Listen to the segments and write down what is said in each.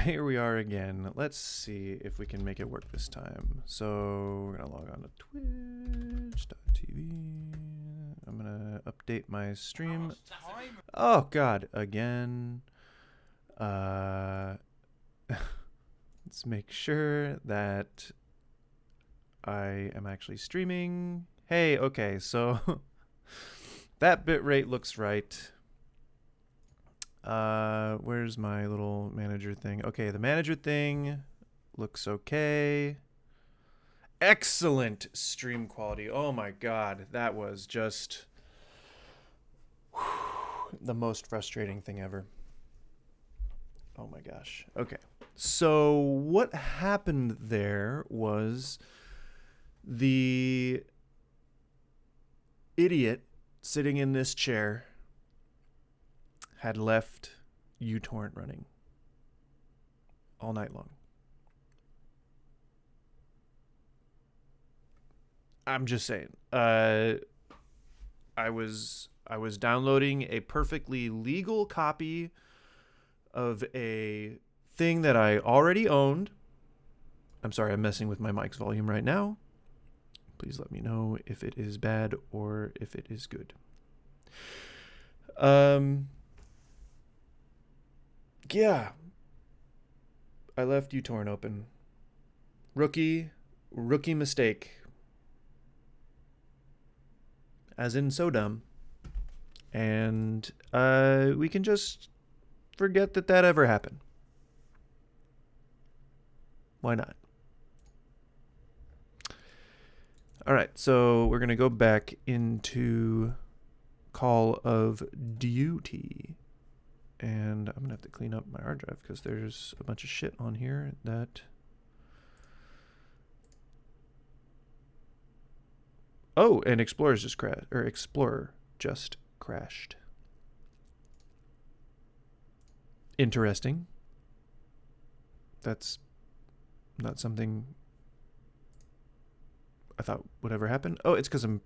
here we are again. Let's see if we can make it work this time. So we're gonna log on to twitch.tv. I'm gonna update my stream. Oh god, again. Let's make sure that I am actually streaming. Hey, okay, so that bitrate looks right. Where's my little manager thing? Okay, the manager thing looks okay. Excellent stream quality. Oh my god, that was just the most frustrating thing ever. Oh my gosh. Okay. So what happened there was the idiot sitting in this chair had left uTorrent running all night long. I'm just saying. I was downloading a perfectly legal copy of a thing that I already owned. I'm sorry, I'm messing with my mic's volume right now. Please let me know if it is bad or if it is good. Yeah. I left uTorrent open. Rookie mistake. As in so dumb. And we can just forget that ever happened. Why not? All right, so we're going to go back into Call of Duty. And I'm going to have to clean up my hard drive because there's a bunch of shit on here that... Oh, and Explorer just crashed. Interesting. That's not something I thought would ever happen. Oh, it's because I'm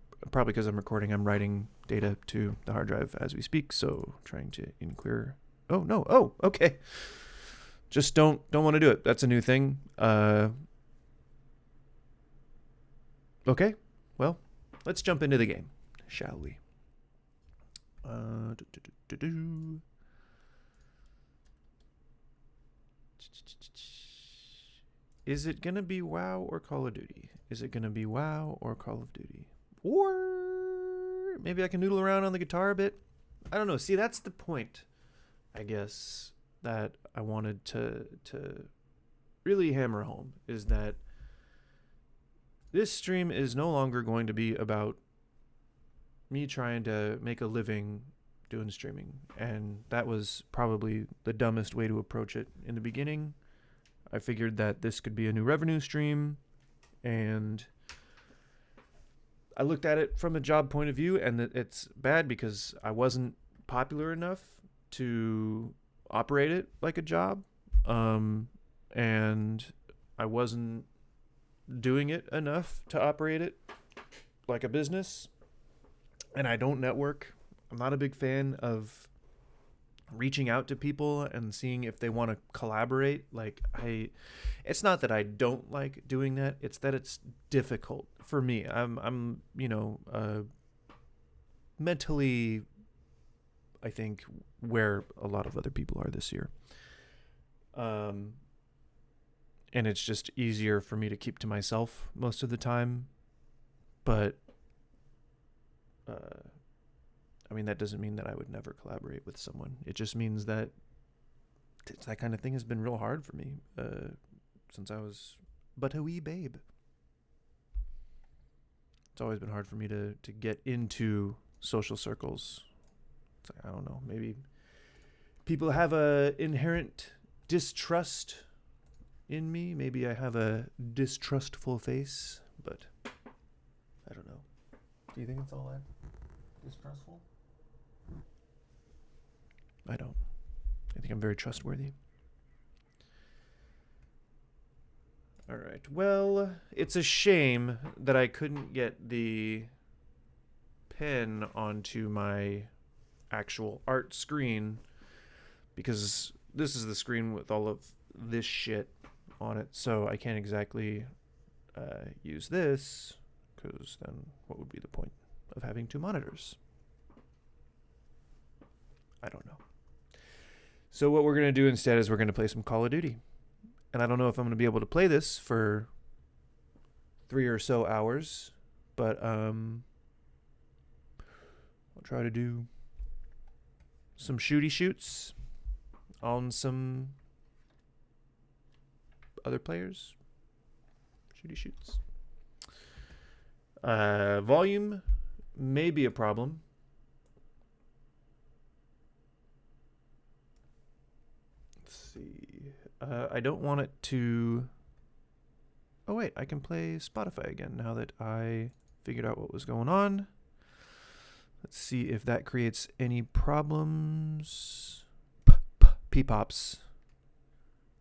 recording. I'm writing data to the hard drive as we speak, so trying to clear. Oh no. Oh, okay. Just don't want to do it. That's a new thing. Okay. Well, let's jump into the game, shall we? Is it gonna be WoW or Call of Duty? Is it gonna be WoW or Call of Duty? Or maybe I can noodle around on the guitar a bit? I don't know. See, that's the point, I guess, that I wanted to really hammer home, is that this stream is no longer going to be about me trying to make a living doing streaming. And that was probably the dumbest way to approach it in the beginning. I figured that this could be a new revenue stream, and I looked at it from a job point of view, and it's bad because I wasn't popular enough to operate it like a job, and I wasn't doing it enough to operate it like a business, and I don't network. I'm not a big fan of reaching out to people and seeing if they want to collaborate. It's not that I don't like doing that, it's that it's difficult for me. I'm mentally, I think, where a lot of other people are this year. And it's just easier for me to keep to myself most of the time. But that doesn't mean that I would never collaborate with someone. It just means that that kind of thing has been real hard for me since I was but a wee babe. It's always been hard for me to get into social circles. It's like, I don't know, maybe people have a inherent distrust in me. Maybe I have a distrustful face, but I don't know. Do you think it's all that distrustful? I don't. I think I'm very trustworthy. All right. Well, it's a shame that I couldn't get the pen onto my actual art screen, because this is the screen with all of this shit on it, so I can't exactly use this, because then what would be the point of having two monitors? I don't know. So what we're going to do instead is we're going to play some Call of Duty. And I don't know if I'm going to be able to play this for 3 or so hours, but I'll try to do some shooty shoots on some other players. Shooty shoots. Volume may be a problem. Let's see. I don't want it to... Oh wait, I can play Spotify again now that I figured out what was going on. Let's see if that creates any problems. P-pops.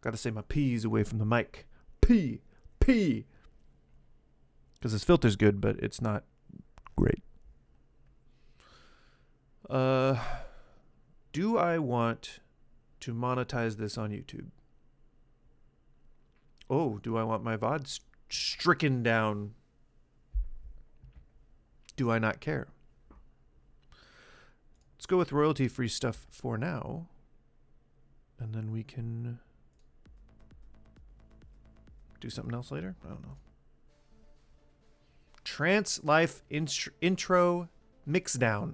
Gotta say my P's away from the mic. P. Because this filter's good, but it's not great. Do I want to monetize this on YouTube? Oh, do I want my VOD stricken down? Do I not care? Let's go with royalty-free stuff for now. And then we can do something else later. I don't know. Trance Life Intro Mixdown.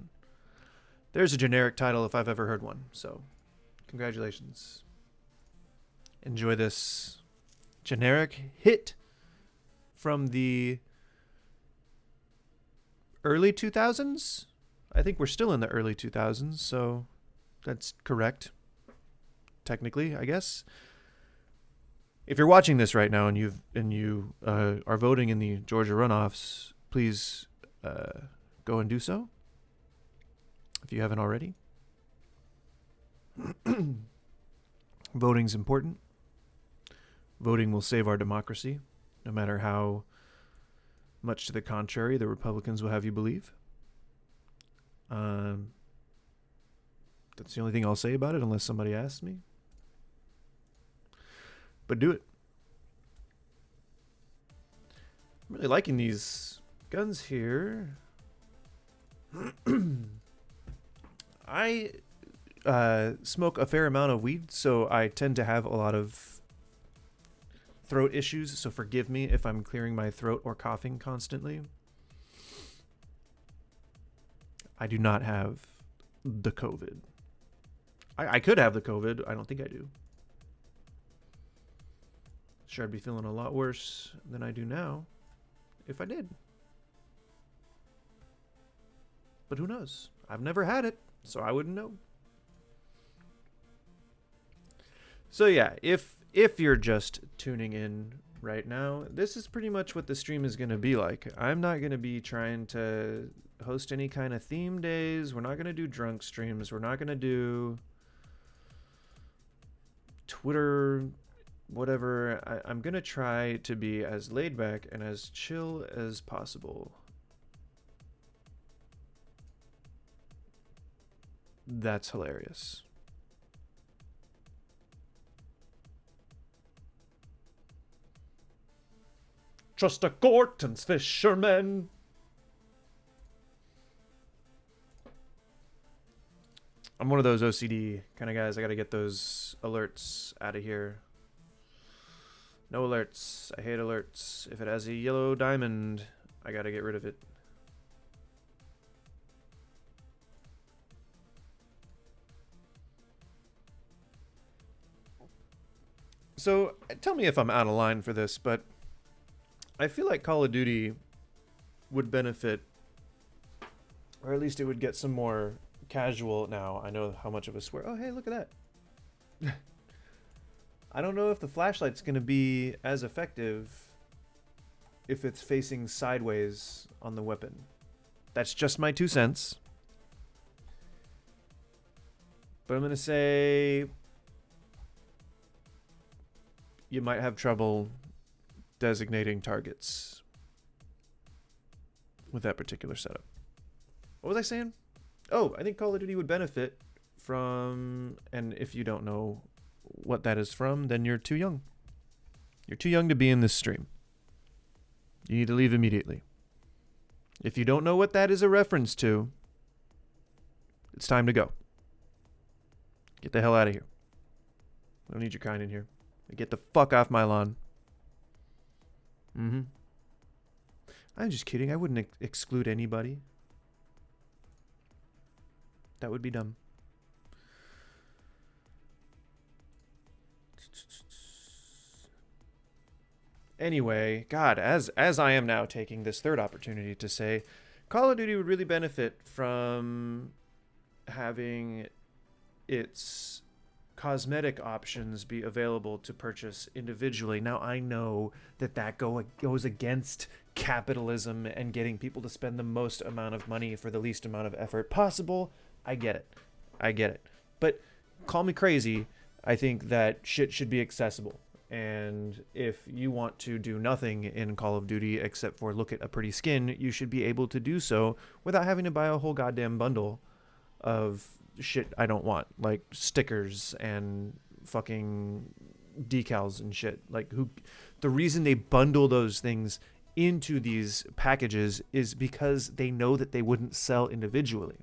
There's a generic title if I've ever heard one. So, congratulations. Enjoy this generic hit from the early 2000s. I think we're still in the early 2000s, so that's correct. Technically, I guess. If you're watching this right now and you are voting in the Georgia runoffs, please go and do so if you haven't already. Voting's important. Voting will save our democracy, no matter how much to the contrary the Republicans will have you believe. That's the only thing I'll say about it, unless somebody asks me. But do it. I'm really liking these guns here. I smoke a fair amount of weed, so I tend to have a lot of throat issues, so forgive me if I'm clearing my throat or coughing constantly. I do not have the COVID. I could have the COVID. I don't think I do. Sure, I'd be feeling a lot worse than I do now if I did. But who knows? I've never had it, so I wouldn't know. So yeah, if you're just tuning in right now, this is pretty much what the stream is going to be like. I'm not going to be trying to host any kind of theme days. We're not going to do drunk streams. We're not going to do Twitter, whatever. I'm going to try to be as laid back and as chill as possible. That's hilarious. Trust a Gorton's fisherman. I'm one of those OCD kind of guys. I got to get those alerts out of here. No alerts. I hate alerts. If it has a yellow diamond, I got to get rid of it. So, tell me if I'm out of line for this, but I feel like Call of Duty would benefit, or at least it would get some more casual. Now, I know how much of a swear. Oh, hey, look at that. I don't know if the flashlight's going to be as effective if it's facing sideways on the weapon. That's just my 2 cents. But I'm going to say you might have trouble designating targets with that particular setup. What was I saying? Oh, I think Call of Duty would benefit from, and if you don't know what that is from, then you're too young. You're too young to be in this stream. You need to leave immediately. If you don't know what that is a reference to, it's time to go. Get the hell out of here. I don't need your kind in here. Get the fuck off my lawn. I'm just kidding. I wouldn't exclude anybody. That would be dumb. Anyway, God, as I am now taking this third opportunity to say, Call of Duty would really benefit from having its cosmetic options be available to purchase individually. Now, I know that goes against capitalism and getting people to spend the most amount of money for the least amount of effort possible. I get it. But call me crazy. I think that shit should be accessible. And if you want to do nothing in Call of Duty except for look at a pretty skin, you should be able to do so without having to buy a whole goddamn bundle of shit I don't want, like stickers and fucking decals and shit. Like, the reason they bundle those things into these packages is because they know that they wouldn't sell individually.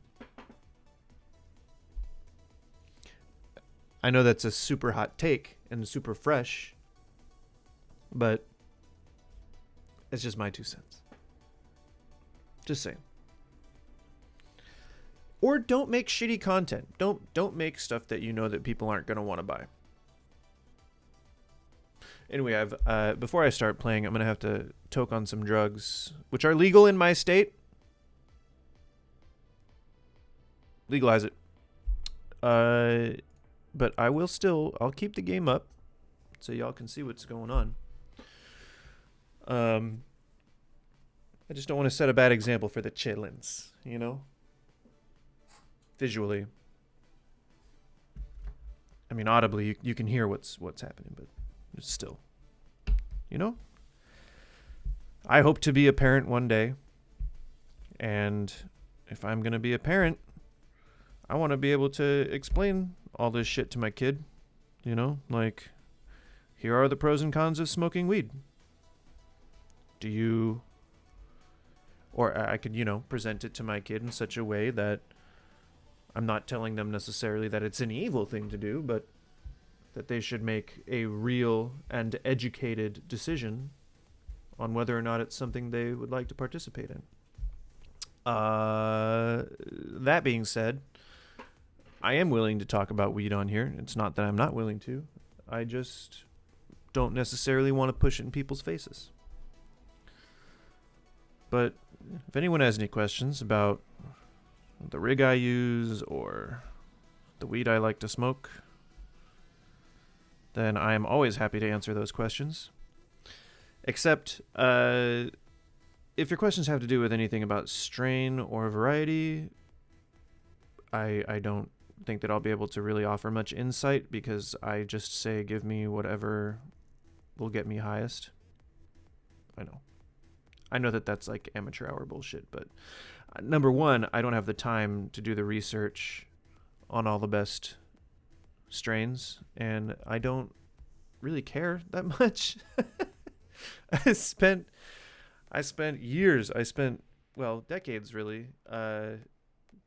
I know that's a super hot take and super fresh, but it's just my 2 cents. Just saying. Or don't make shitty content. Don't make stuff that you know that people aren't going to want to buy. Anyway, before I start playing, I'm going to have to toke on some drugs, which are legal in my state. Legalize it. But I'll keep the game up so y'all can see what's going on. I just don't want to set a bad example for the chitlins, you know? Visually. I mean, audibly, you can hear what's happening, but still, you know? I hope to be a parent one day, and if I'm going to be a parent, I want to be able to explain all this shit to my kid, you know? Like, here are the pros and cons of smoking weed. Or I could, present it to my kid in such a way that I'm not telling them necessarily that it's an evil thing to do, but that they should make a real and educated decision on whether or not it's something they would like to participate in. That being said, I am willing to talk about weed on here. It's not that I'm not willing to. I just don't necessarily want to push it in people's faces. But if anyone has any questions about the rig I use or the weed I like to smoke, then I am always happy to answer those questions. Except if your questions have to do with anything about strain or variety, I don't think that I'll be able to really offer much insight, because I just say give me whatever will get me highest. I know that that's like amateur hour bullshit, but number one, I don't have the time to do the research on all the best strains, and I don't really care that much. I spent years, decades really,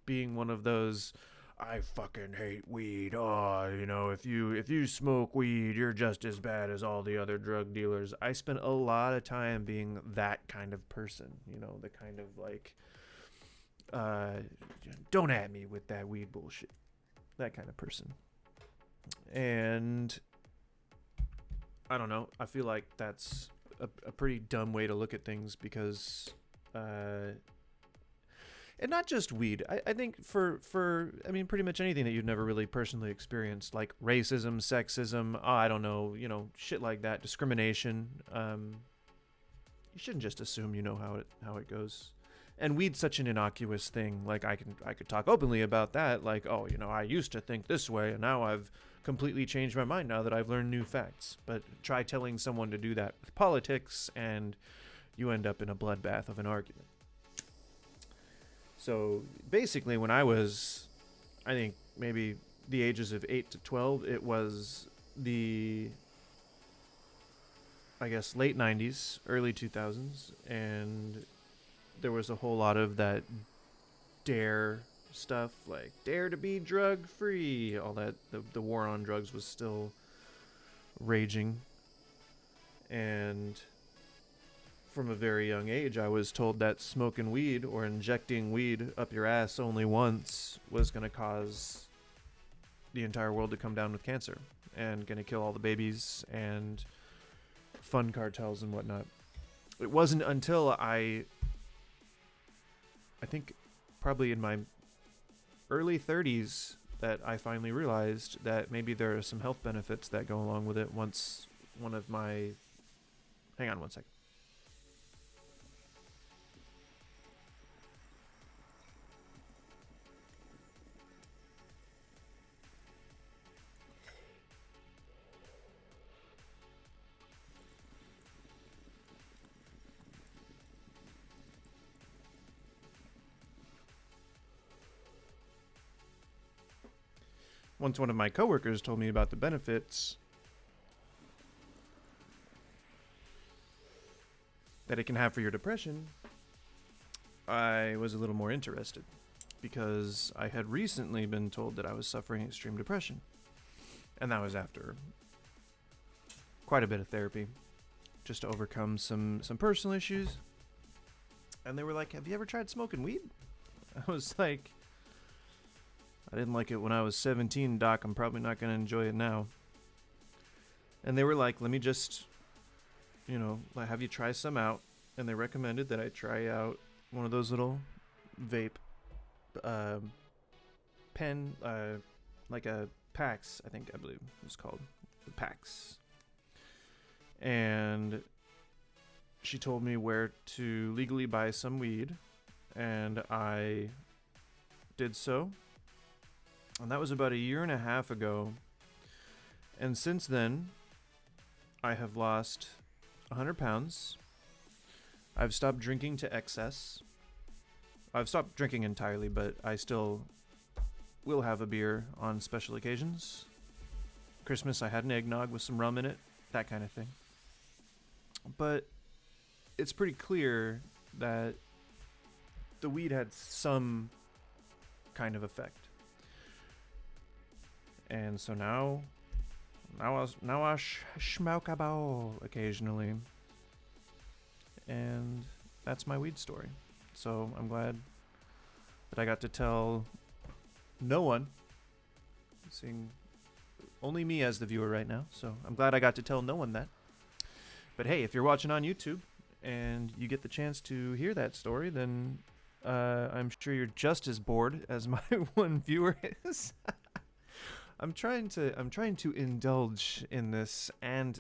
being one of those, I fucking hate weed. Oh, if you smoke weed, you're just as bad as all the other drug dealers. I spent a lot of time being that kind of person, the kind of like, don't at me with that weed bullshit. That kind of person. And I don't know. I feel like that's a pretty dumb way to look at things, because and not just weed. I think for pretty much anything that you've never really personally experienced, like racism, sexism, I don't know, shit like that, discrimination. You shouldn't just assume you know how it goes. And weed's such an innocuous thing. Like, I could talk openly about that. Like, I used to think this way, and now I've completely changed my mind now that I've learned new facts. But try telling someone to do that with politics, and you end up in a bloodbath of an argument. So basically, when I was, I think maybe the ages of 8 to 12, it was the, I guess, late 90s, early 2000s, and there was a whole lot of that dare stuff, like dare to be drug free, all that. The war on drugs was still raging, and from a very young age I was told that smoking weed or injecting weed up your ass only once was going to cause the entire world to come down with cancer and going to kill all the babies and fun cartels and whatnot. It wasn't until I think probably in my early 30s that I finally realized that maybe there are some health benefits that go along with it. Once one of my... Hang on one second. Once one of my coworkers told me about the benefits that it can have for your depression, I was a little more interested because I had recently been told that I was suffering extreme depression. And that was after quite a bit of therapy just to overcome some personal issues. And they were like, "Have you ever tried smoking weed?" I was like, "I didn't like it when I was 17, Doc. I'm probably not going to enjoy it now." And they were like, "Let me just, have you try some out." And they recommended that I try out one of those little vape pen, like a PAX, I believe it's called. The PAX. And she told me where to legally buy some weed. And I did so. And that was about a year and a half ago. And since then, I have lost 100 pounds. I've stopped drinking to excess. I've stopped drinking entirely, but I still will have a beer on special occasions. Christmas, I had an eggnog with some rum in it, that kind of thing. But it's pretty clear that the weed had some kind of effect. And so now I smoke a bowl occasionally. And that's my weed story. So I'm glad that I got to tell no one, seeing only me as the viewer right now. So I'm glad I got to tell no one that. But hey, if you're watching on YouTube and you get the chance to hear that story, then I'm sure you're just as bored as my one viewer is. I'm trying to indulge in this and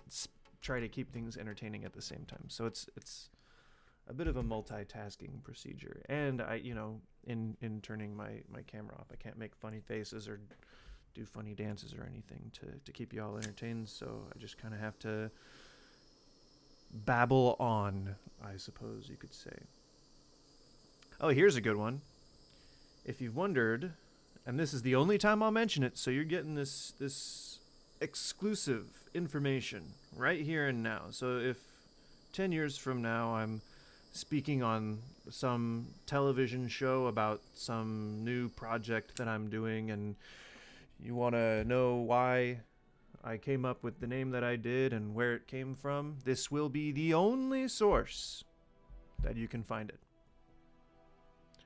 try to keep things entertaining at the same time. So it's a bit of a multitasking procedure. And I, in turning my camera off, I can't make funny faces or do funny dances or anything to keep you all entertained. So I just kind of have to babble on, I suppose you could say. Oh, here's a good one. If you've wondered, and this is the only time I'll mention it, so you're getting this exclusive information right here and now. So if 10 years from now I'm speaking on some television show about some new project that I'm doing and you want to know why I came up with the name that I did and where it came from, this will be the only source that you can find it.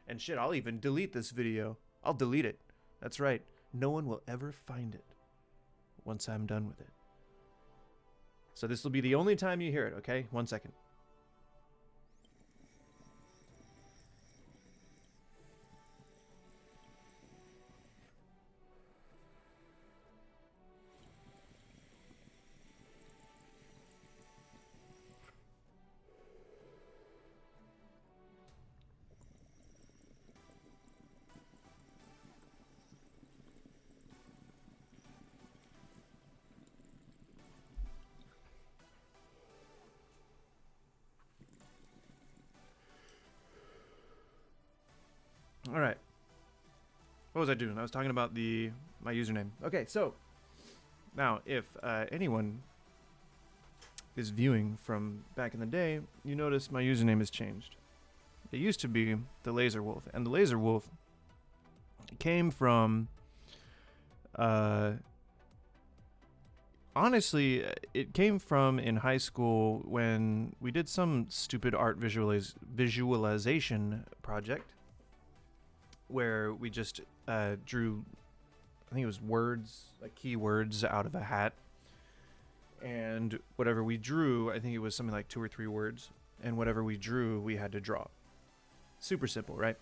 And shit, I'll even delete this video. I'll delete it. That's right. No one will ever find it once I'm done with it. So this will be the only time you hear it, okay? 1 second. All right. What was I doing? I was talking about my username. Okay, so Now, if anyone is viewing from back in the day, you notice my username has changed. It used to be the Laser Wolf, and the Laser Wolf came from, honestly, it came from in high school when we did some stupid art visualization project where we just drew, I think it was words, like keywords out of a hat. And whatever we drew, I think it was something like 2 or 3 words. And whatever we drew, we had to draw. Super simple, right?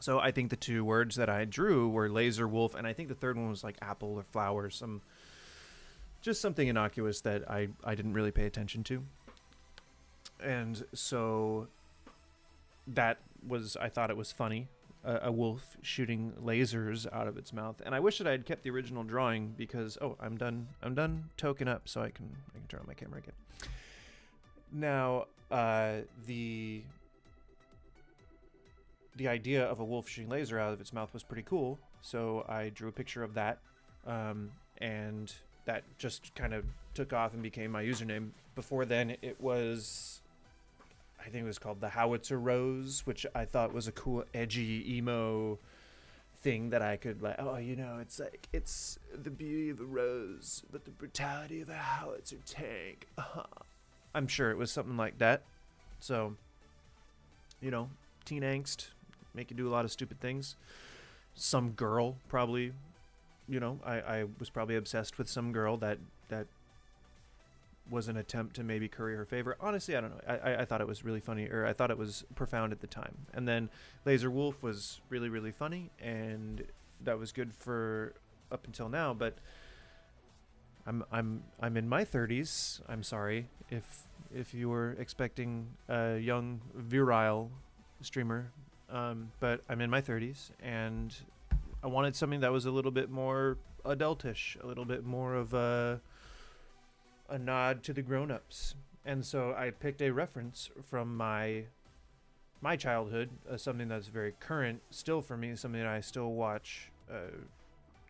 So I think the 2 words that I drew were laser wolf, and I think the third one was like apple or flower, just something innocuous that I didn't really pay attention to. And so that was, I thought it was funny, a wolf shooting lasers out of its mouth. And I wish that I had kept the original drawing because, I'm done token up, so I can turn on my camera again. Now, the idea of a wolf shooting laser out of its mouth was pretty cool, so I drew a picture of that, and that just kind of took off and became my username. Before then, it was, I think it was called the Howitzer Rose, which I thought was a cool, edgy, emo thing that I could, like, it's like, it's the beauty of a rose, but the brutality of a howitzer tank. I'm sure it was something like that. So, teen angst, make you do a lot of stupid things. Some girl probably, I was probably obsessed with some girl that was an attempt to maybe curry her favor. Honestly, I don't know. I thought it was really funny, or I thought it was profound at the time. And then Laser Wolf was really, really funny, and that was good for up until now. But I'm in my 30s. I'm sorry if you were expecting a young virile streamer, but I'm in my 30s, and I wanted something that was a little bit more adultish, a little bit more of a nod to the grown-ups. And so I picked a reference from my childhood, something that's very current still for me, something that I still watch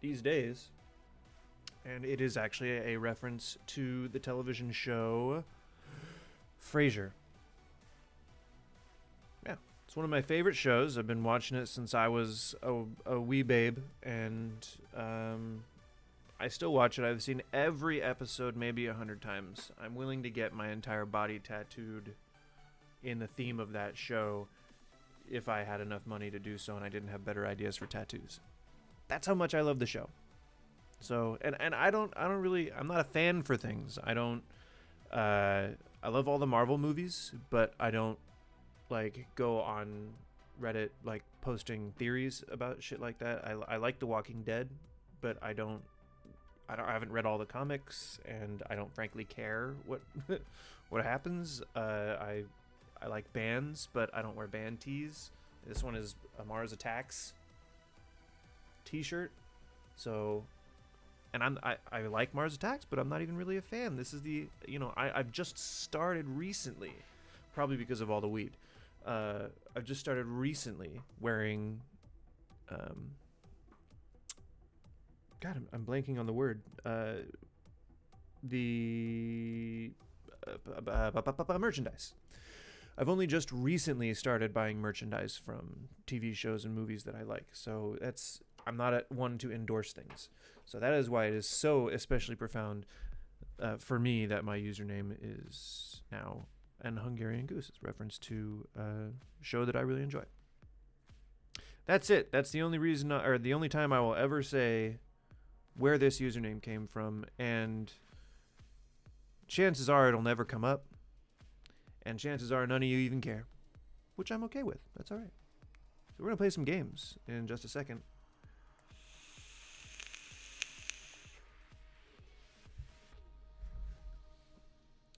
these days. And it is actually a reference to the television show Frasier. Yeah, it's one of my favorite shows. I've been watching it since I was a wee babe, and I still watch it. I've seen every episode maybe 100 times. I'm willing to get my entire body tattooed in the theme of that show if I had enough money to do so and I didn't have better ideas for tattoos. That's how much I love the show. So, and I'm not a fan for things. I love all the Marvel movies, but I don't like go on Reddit like posting theories about shit like that. I like The Walking Dead, but I haven't read all the comics, and I don't frankly care what happens. I like bands, but I don't wear band tees. This one is a Mars Attacks t-shirt. So, and I like Mars Attacks, but I'm not even really a fan. This is I've just started recently, probably because of all the weed. I've just started recently wearing, God, I'm blanking on the word. The merchandise. I've only just recently started buying merchandise from TV shows and movies that I like. So I'm not one to endorse things. So that is why it is so especially profound for me that my username is now an Hungarian Goose. It's reference to a show that I really enjoy. That's it. That's the only reason, or the only time I will ever say where this username came from, and chances are it'll never come up, and chances are none of you even care, which I'm okay with. That's all right. So we're going to play some games in just a second.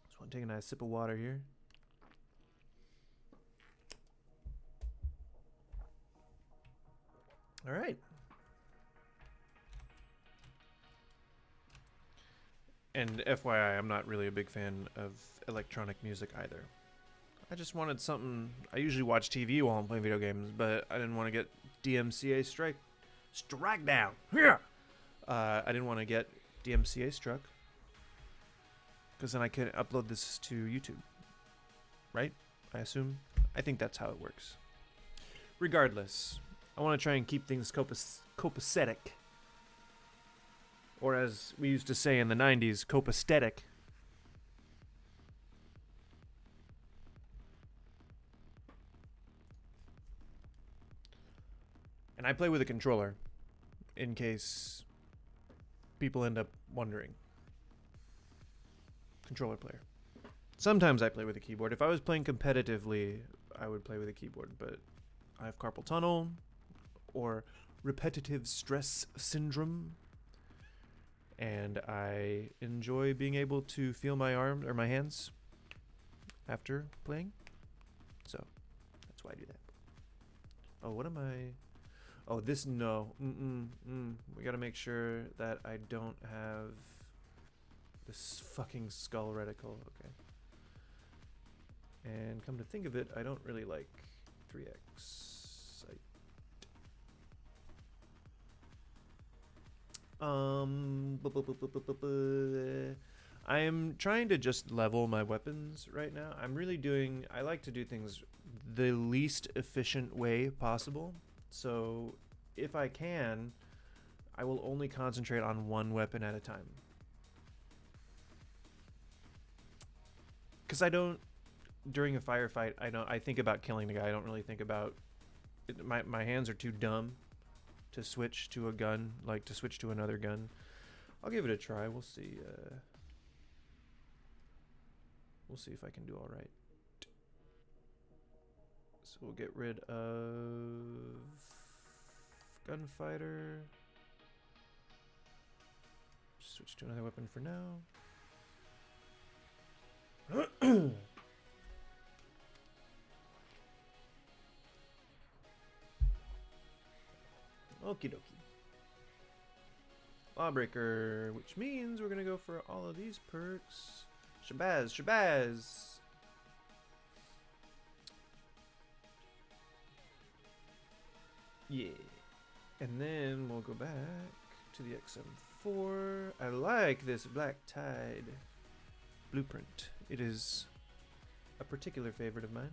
Just want to take a nice sip of water here. All right. And FYI, I'm not really a big fan of electronic music either. I just wanted something. I usually watch TV while I'm playing video games, but I didn't want to get DMCA strike down. Yeah. I didn't want to get DMCA struck, because then I could upload this to YouTube, right? I assume. I think that's how it works. Regardless, I want to try and keep things copacetic. Or as we used to say in the 90s, copacetic. And I play with a controller, in case people end up wondering. Controller player. Sometimes I play with a keyboard. If I was playing competitively, I would play with a keyboard, but I have carpal tunnel or repetitive stress syndrome, and I enjoy being able to feel my arms or my hands after playing. So that's why I do that. Oh, what am I? Oh, this, no. We gotta make sure that I don't have this fucking skull reticle. Okay. And come to think of it, I don't really like 3x. I am trying to just level my weapons right now. I like to do things the least efficient way possible. So if I can, I will only concentrate on one weapon at a time. Because during a firefight, I think about killing the guy. I don't really think about it. My hands are too dumb to switch to a gun, like to switch to another gun. I'll give it a try. We'll see. We'll see if I can do all right. So we'll get rid of gunfighter. Switch to another weapon for now. Okie dokie. Lawbreaker, which means we're gonna go for all of these perks. Shabazz. Yeah. And then we'll go back to the XM4. I like this Black Tide blueprint. It is a particular favorite of mine.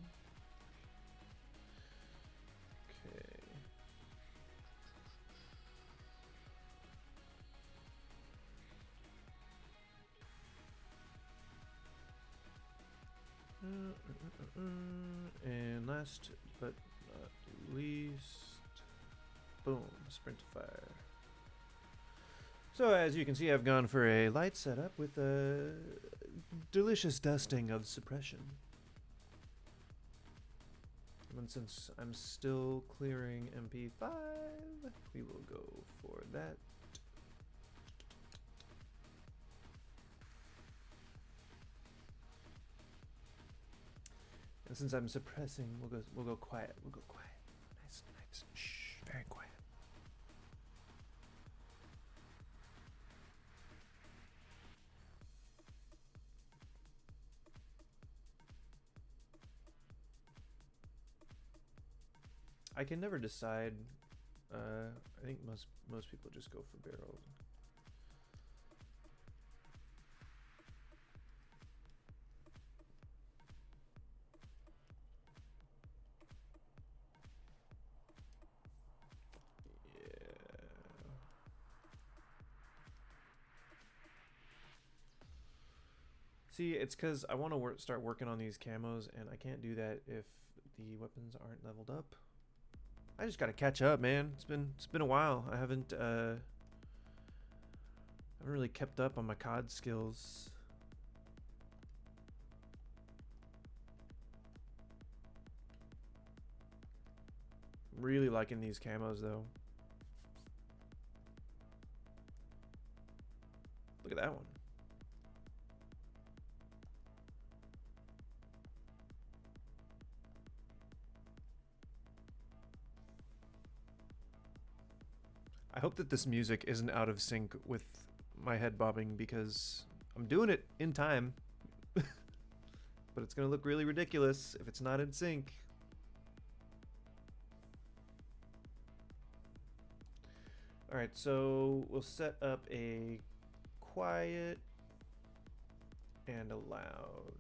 And last but not least, boom, sprint to fire. So as you can see, I've gone for a light setup with a delicious dusting of suppression. And since I'm still clearing MP5, we will go for that. And since I'm suppressing, we'll go quiet. We'll go quiet. Nice. Shh, very quiet. I can never decide. I think most people just go for barrel. See, it's because I want to start working on these camos, and I can't do that if the weapons aren't leveled up. I just gotta catch up, man. It's been a while. I haven't really kept up on my COD skills. I'm really liking these camos, though. Look at that one. I hope that this music isn't out of sync with my head bobbing, because I'm doing it in time. But it's going to look really ridiculous if it's not in sync. Alright, so we'll set up a quiet and a loud.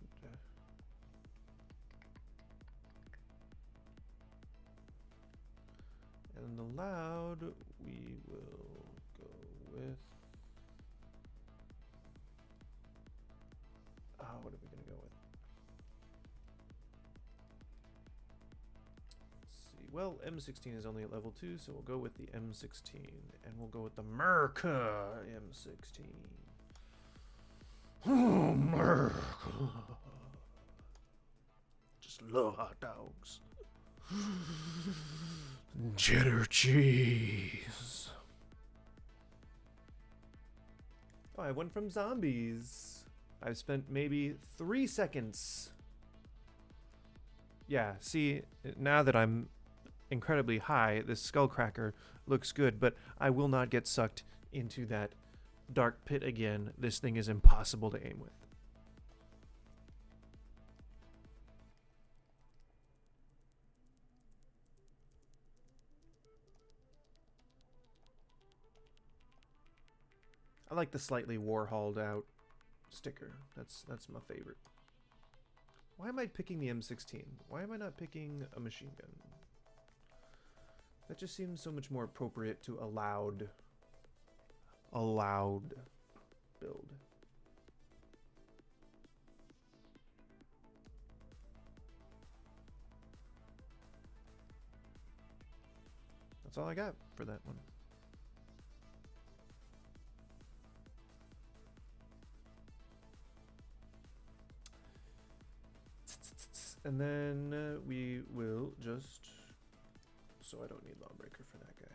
And the loud, we will go with... what are we going to go with? Let's see. Well, M16 is only at level 2, so we'll go with the M16. And we'll go with the Merca M16. Oh, Merca. Just love hot dogs. Cheddar cheese. Oh, I went from zombies. I've spent maybe 3 seconds. Yeah, see, now that I'm incredibly high, this skullcracker looks good, but I will not get sucked into that dark pit again. This thing is impossible to aim with. I like the slightly Warholed out sticker. That's my favorite. Why am I picking the M16? Why am I not picking a machine gun? That just seems so much more appropriate to a loud build. That's all I got for that one. And then we will just... So I don't need Lawbreaker for that guy.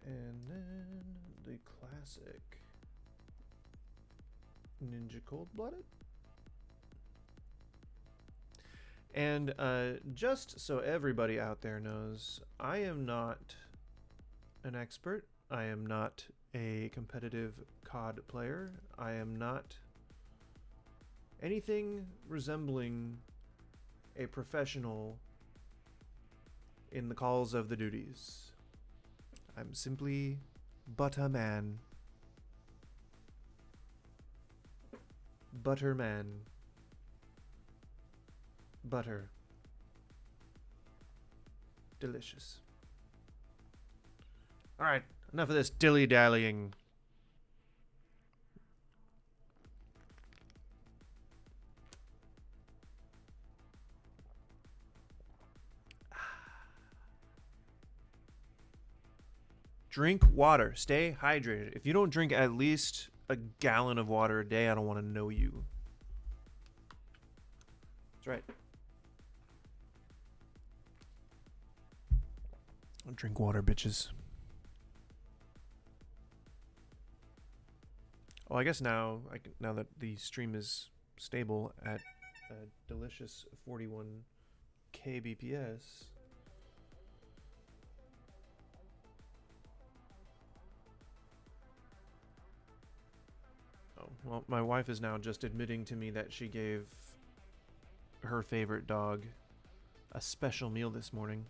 And then the classic Ninja Cold-Blooded. And just so everybody out there knows, I am not an expert. I am not a competitive COD player. I am not anything resembling a professional in the calls of the duties. I'm simply but a man. Butterman. Butter. Delicious. Alright, enough of this dilly-dallying. Drink water. Stay hydrated. If you don't drink at least a gallon of water a day, I don't want to know you. That's right. Drink water, bitches. Oh, I guess now now that the stream is stable at a delicious 41 kbps. Oh, well, my wife is now just admitting to me that she gave her favorite dog a special meal this morning.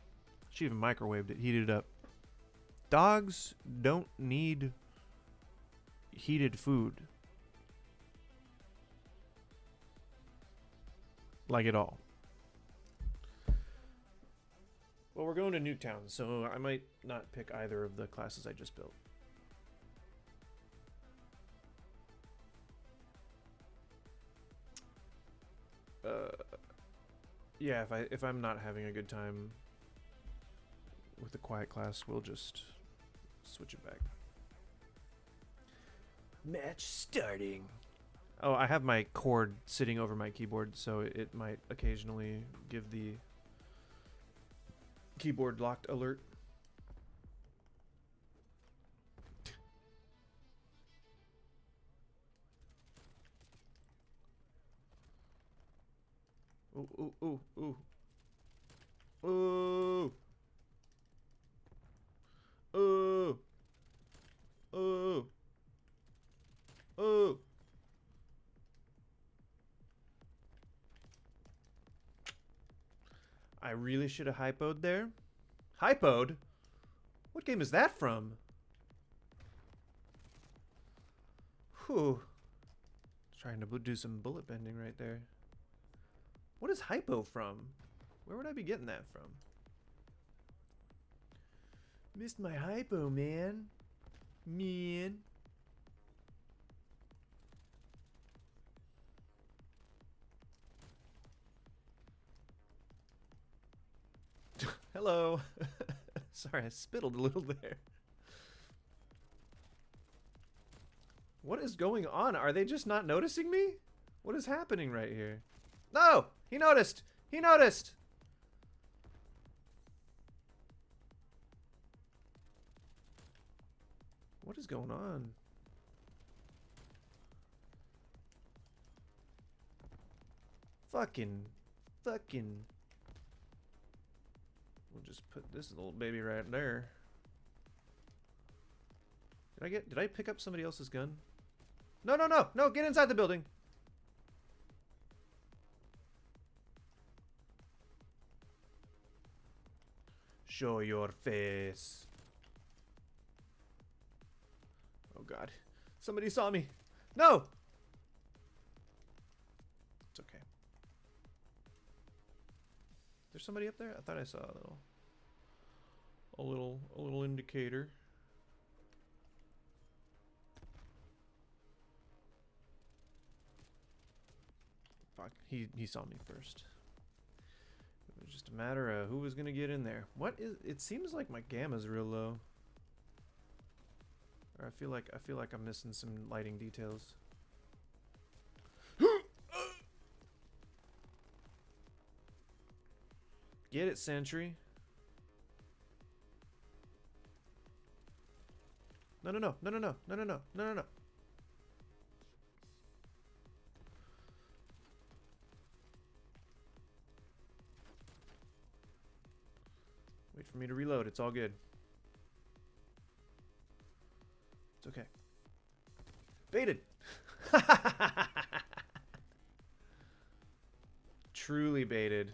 She even microwaved it, heated it up. Dogs don't need heated food. Like at all. Well, we're going to Nuketown, so I might not pick either of the classes I just built. Yeah, if I'm not having a good time with the quiet class, we'll just switch it back. Match starting. Oh, I have my cord sitting over my keyboard, so it might occasionally give the keyboard locked alert. Ooh, ooh, ooh, ooh. Oh. Oh. Oh. Oh. I really should have hypoed there. Hypoed? What game is that from? Whew. Trying to do some bullet bending right there. What is hypo from? Where would I be getting that from? Missed my hypo, man. Man. Hello. Sorry, I spittled a little there. What is going on? Are they just not noticing me? What is happening right here? No! He noticed! He noticed! What is going on? Fucking. We'll just put this little baby right there. Did I pick up somebody else's gun? No, no, no, no, get inside the building. Show your face. Oh God, somebody saw me. No! It's okay. There's somebody up there? I thought I saw a little indicator. Fuck, he saw me first. It was just a matter of who was gonna get in there. What is? It seems like my gamma's real low. Or I feel like I'm missing some lighting details. Get it, Sentry. No, no, no, no, no, no, no, no, no, no, no, no. Wait for me to reload. It's all good. It's okay. Baited. Truly baited.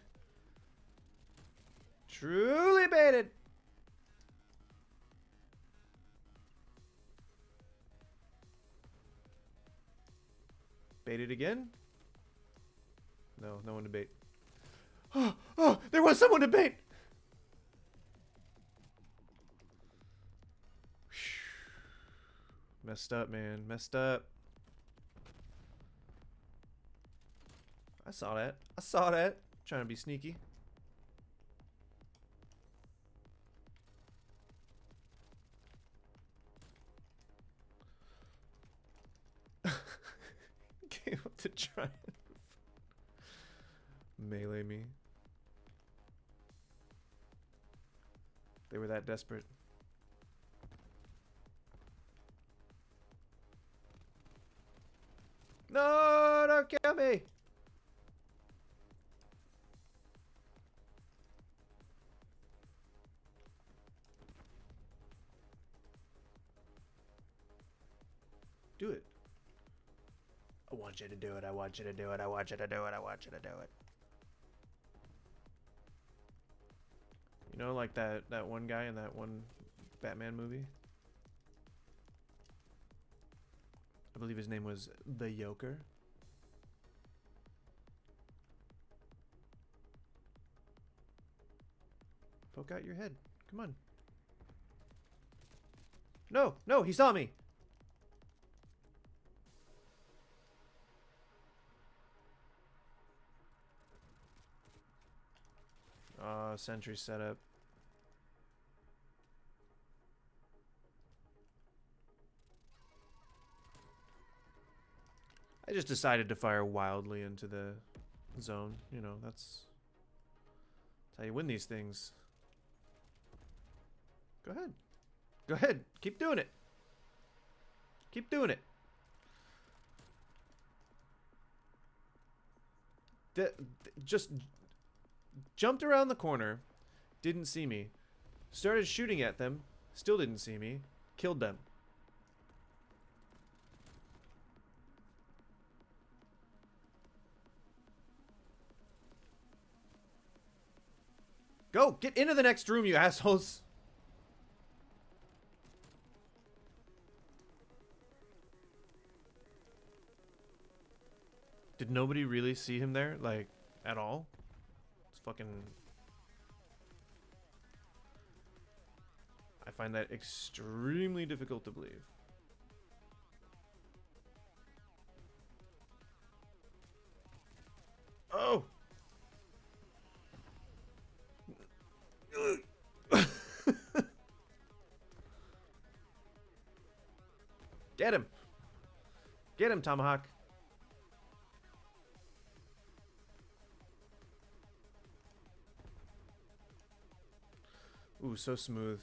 Truly baited. Baited again? No, no one to bait. Oh, oh, there was someone to bait. Messed up, man. Messed up. I saw that. I saw that. Trying to be sneaky. Came up to try and melee me. They were that desperate. No, don't kill me. Do it. I want you to do it. I want you to do it. I want you to do it. I want you to do it. You know, like that one guy in that one Batman movie? I believe his name was the Joker. Poke out your head. Come on. No, no, he saw me. Sentry setup. I just decided to fire wildly into the zone. You know, that's how you win these things. Go ahead. Go ahead. Keep doing it. Keep doing it. Just jumped around the corner, Didn't see me. Started shooting at them. Still didn't see me. Killed them. Go! Get into the next room, you assholes! Did nobody really see him there? Like, at all? It's fucking... I find that extremely difficult to believe. Oh! Get him! Get him, Tomahawk! Ooh, so smooth.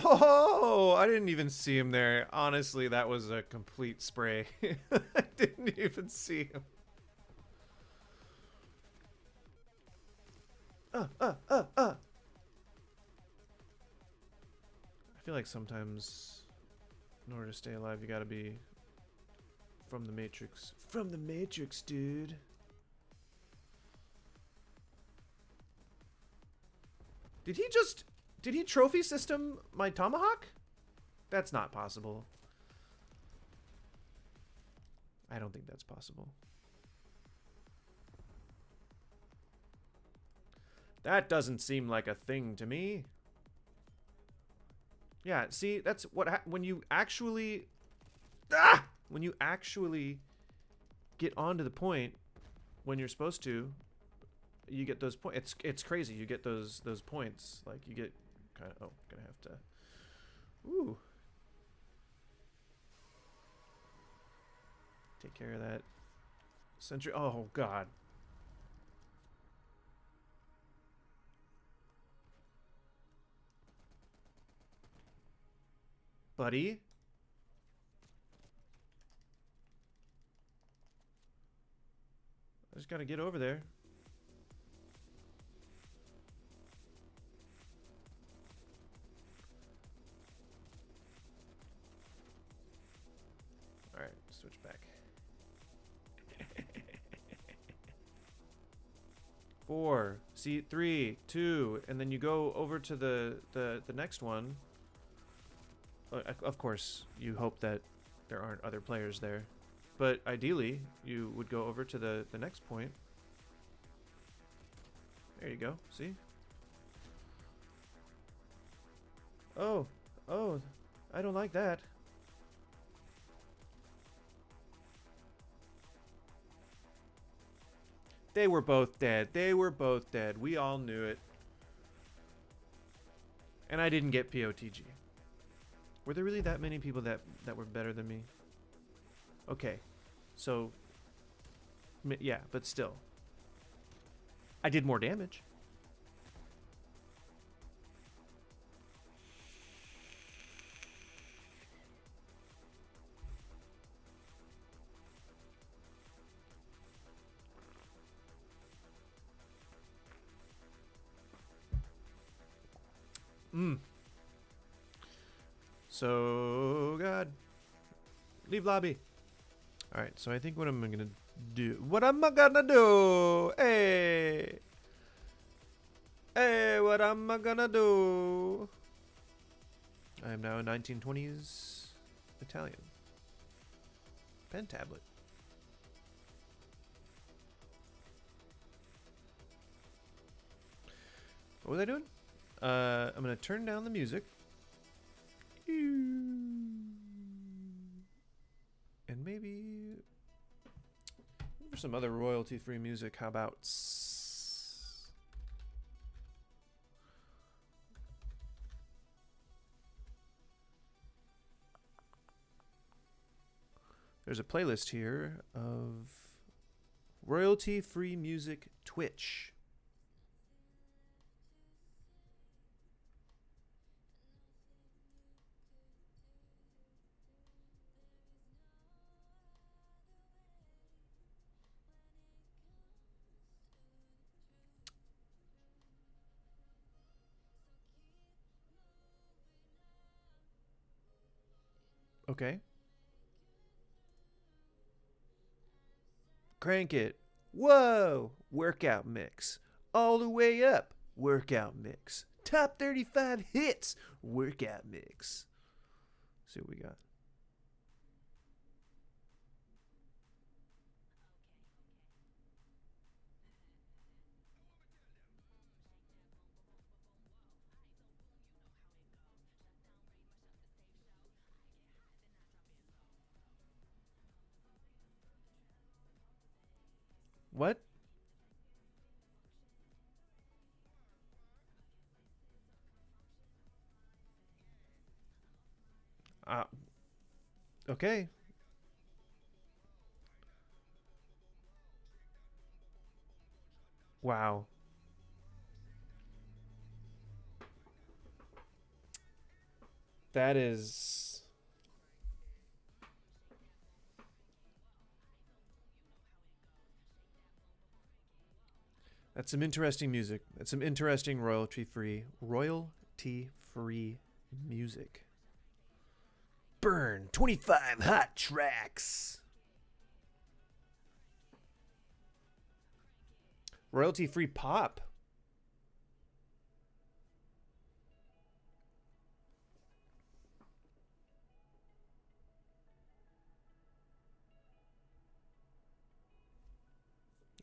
Oh, I didn't even see him there. Honestly, that was a complete spray. I didn't even see him. I feel like sometimes, in order to stay alive, you gotta be from the Matrix. From the Matrix, dude. Did he trophy system my Tomahawk? That's not possible. I don't think that's possible. That doesn't seem like a thing to me. Yeah, see, that's what when you actually when you actually get onto the point when you're supposed to, you get those points. It's crazy. You get those points. Like you get kind of gonna have to ooh. Take care of that sentry. Oh god. Buddy. I just gotta get over there. Alright, switch back. 4. See, 3, 2, and then you go over to the next one. Of course, you hope that there aren't other players there. But ideally, you would go over to the next point. There you go. See? Oh. Oh. I don't like that. They were both dead. They were both dead. We all knew it. And I didn't get POTG. Were there really that many people that were better than me? Okay. So, yeah, but still. I did more damage. So, God. Leave lobby. Alright, so I think what I'm gonna do... What am I gonna do? Hey! Hey, what am I gonna do? I am now a 1920s Italian. Pen tablet. What was I doing? I'm gonna turn down the music. And maybe for some other royalty-free music, how about there's a playlist here of royalty-free music Twitch. Okay. Crank it. Whoa! Workout mix. All the way up. Workout mix. Top 35 hits. Workout mix. Let's see what we got. What? Uh, okay. Wow. That is. That's some interesting music. That's some interesting royalty free music. Burn 25 hot tracks. Royalty free pop.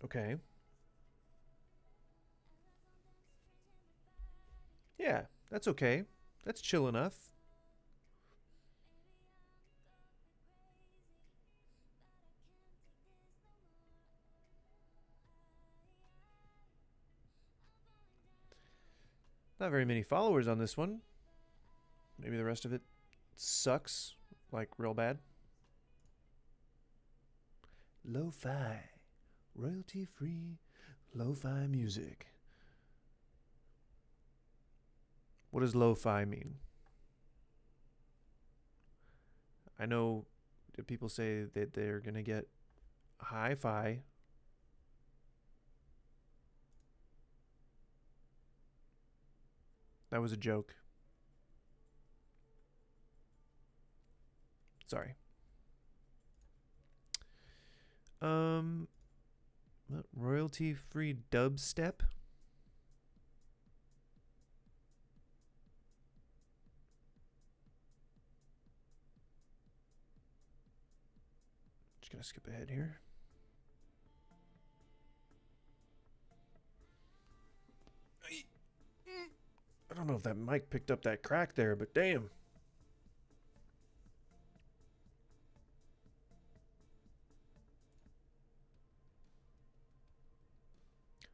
Okay. Yeah, that's okay. That's chill enough. Not very many followers on this one. Maybe the rest of it sucks, like real bad. Lo-fi. Royalty free lo-fi music. What does lo-fi mean? I know that people say that they're going to get hi-fi. That was a joke. Sorry. Um, royalty-free dubstep. Just gonna skip ahead here. I don't know if that mic picked up that crack there, but damn.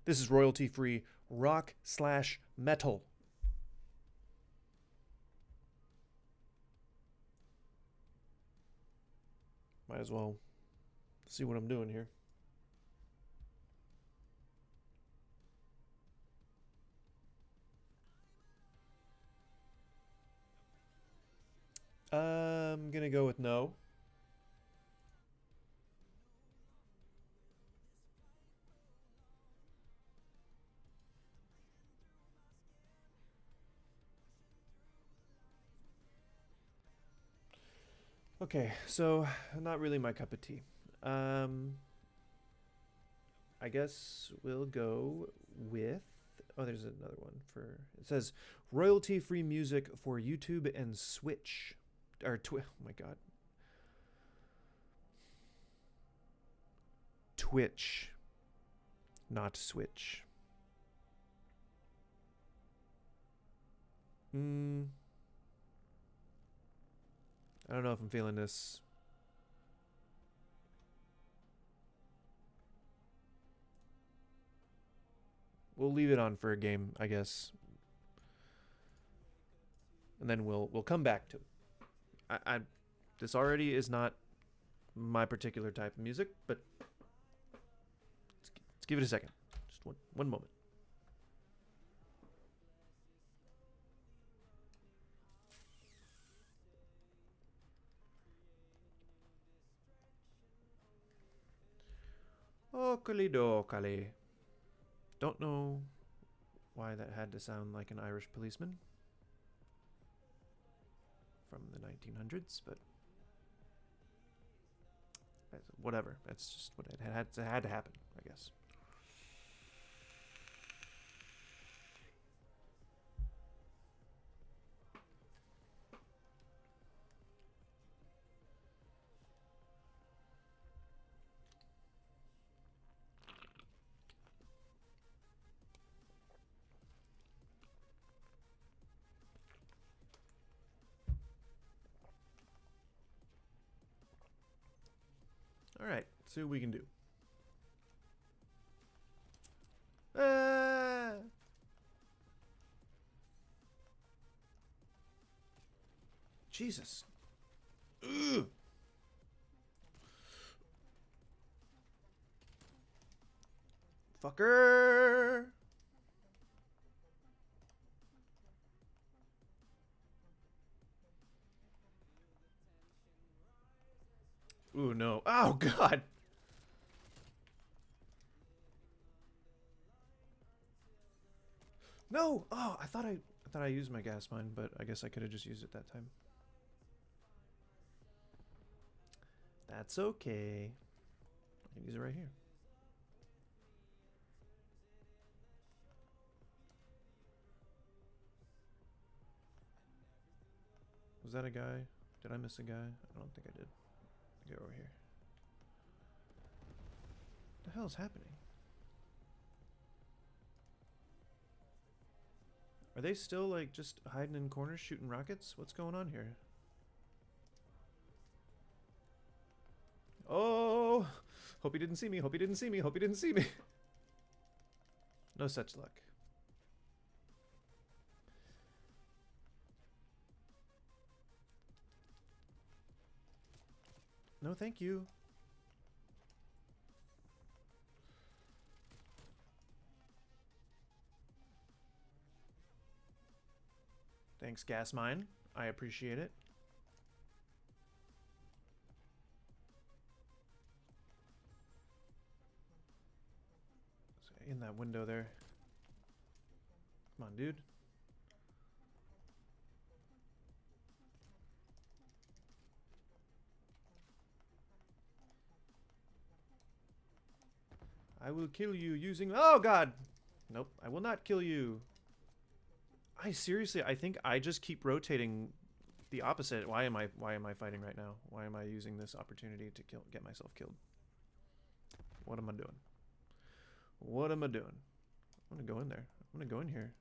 This is royalty-free rock/metal. Might as well see what I'm doing here. I'm gonna go with no. Okay, so not really my cup of tea. Um, I guess we'll go with. Oh, there's another one for. It says royalty-free music for YouTube and Switch, or oh my god, Twitch, not Switch. I don't know if I'm feeling this. We'll leave it on for a game, I guess, and then we'll come back to it. I this already is not my particular type of music, but let's give it a second. Just one moment. Okally dokally. Don't know why that had to sound like an Irish policeman from the 1900s, but Whatever. That's just what it had to happen, I guess. All right, see what we can do. Jesus. Ugh. Fucker. Ooh, no. Oh, God. No. Oh, I thought I used my gas mine, but I guess I could have just used it that time. That's okay. I can use it right here. Was that a guy? Did I miss a guy? I don't think I did. Go over here. What the hell is happening? Are they still like just hiding in corners shooting rockets? What's going on here? Oh! Hope he didn't see me. Hope he didn't see me. Hope he didn't see me. No such luck. No, thank you. Thanks, gas mine. I appreciate it. In that window there. Come on, dude. I will kill you using... Oh, God! Nope, I will not kill you. I think I just keep rotating the opposite. Why am I fighting right now? Why am I using this opportunity to get myself killed? What am I doing? What am I doing? I'm gonna go in there. I'm gonna go in here.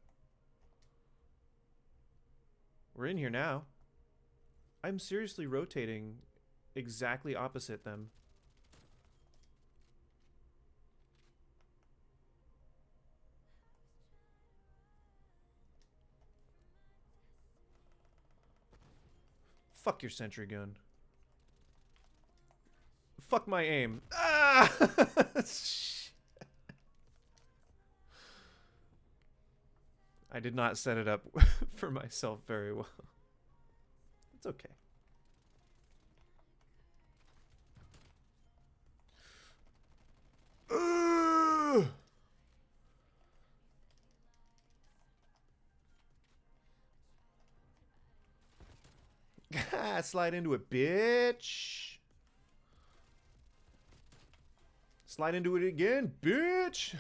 We're in here now. I'm seriously rotating exactly opposite them. Fuck your sentry gun. Fuck my aim. Ah! I did not set it up for myself very well. It's okay. Slide into it, bitch. Slide into it again, bitch.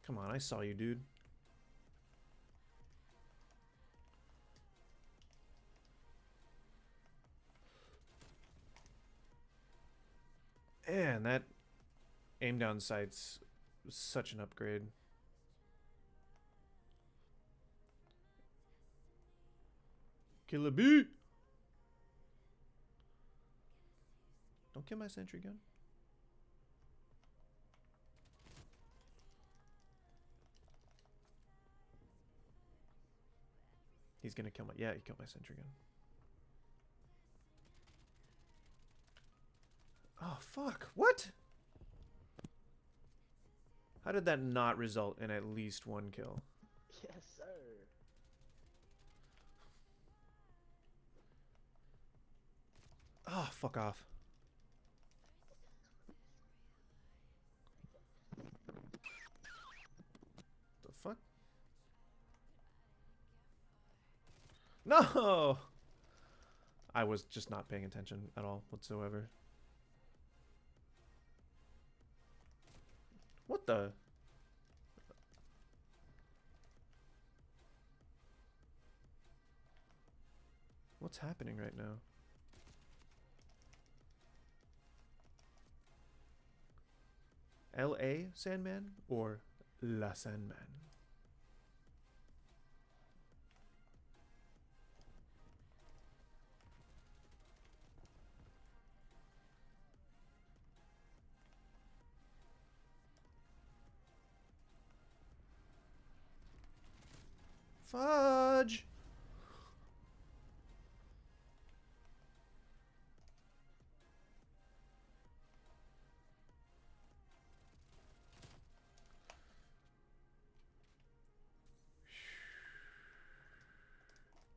Come on, I saw you, dude. Man, that aim down sight's such an upgrade. Kill a bee. Don't kill my sentry gun. He's gonna kill my... Yeah, he killed my sentry gun. Oh, fuck. What? How did that not result in at least one kill? Yes, sir. Oh, fuck off. The fuck? No! I was just not paying attention at all whatsoever. What the? What's happening right now? L.A. Sandman or La Sandman? Fudge!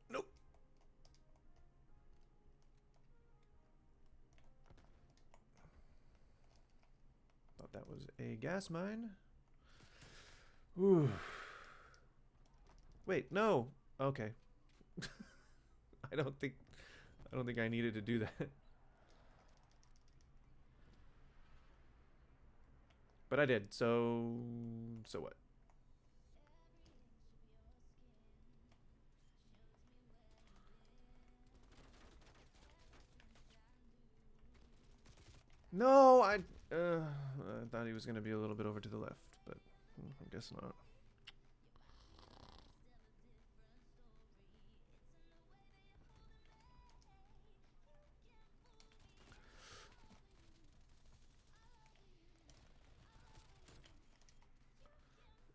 Nope. Thought that was a gas mine. Ooh. Wait, no. Okay. I don't think I needed to do that. But I did. So what? No, I thought he was going to be a little bit over to the left, but I guess not.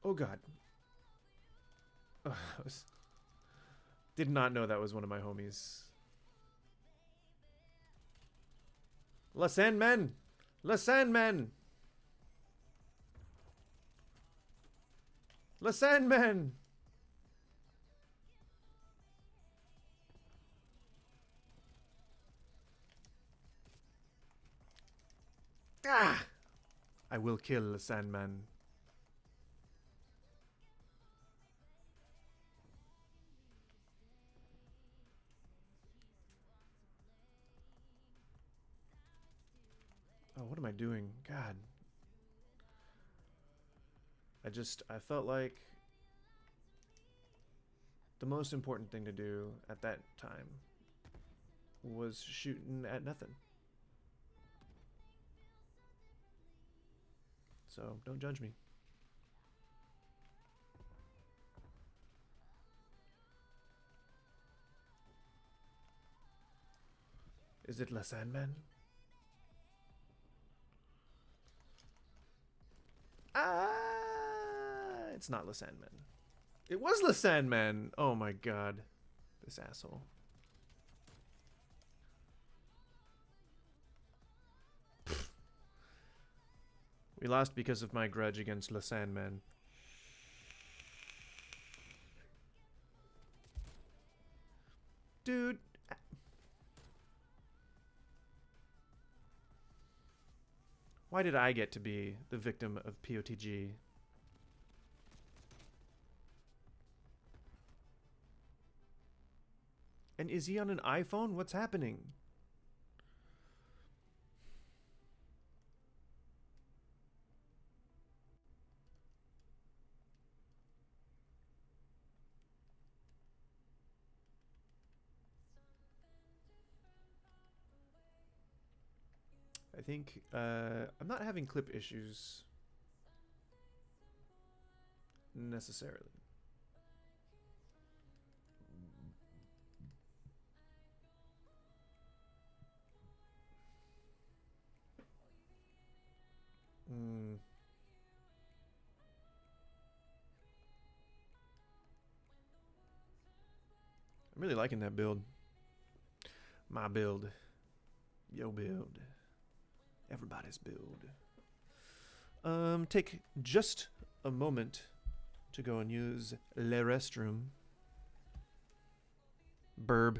Oh god. Did not know that was one of my homies. La Sandman! La Sandman! La Sandman! Ah! I will kill La Sandman. Oh, what am I doing? God. I felt like the most important thing to do at that time was shooting at nothing. So, don't judge me. Is it La Sandman? Ah! It's not La Sandman. It was La Sandman! Oh my god. This asshole. We lost because of my grudge against La Sandman. Dude. Why did I get to be the victim of POTG? And is he on an iPhone? What's happening? I think I'm not having clip issues necessarily. I'm really liking that build. My build. Yo build. Everybody's build. Take just a moment to go and use le restroom. Burb.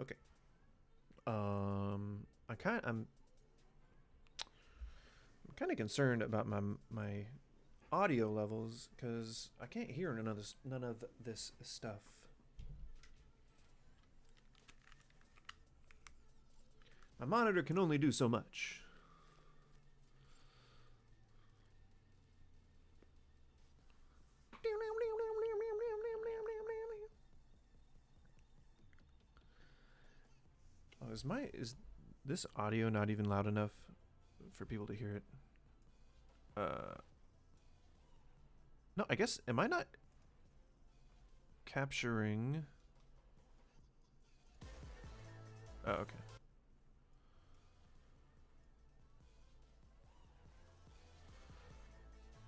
Okay. I'm kind of concerned about my audio levels because I can't hear none of this stuff. My monitor can only do so much. Oh, is this audio not even loud enough for people to hear it? No, I guess, am I not capturing? Oh, okay.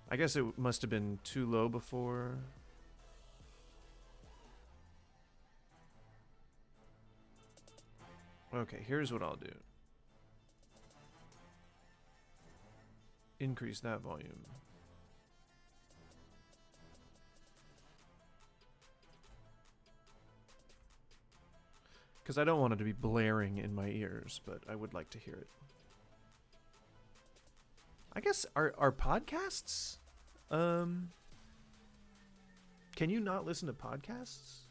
I guess it must have been too low before. Okay, here's what I'll do. Increase that volume. Because I don't want it to be blaring in my ears, but I would like to hear it. I guess our podcasts? Can you not listen to podcasts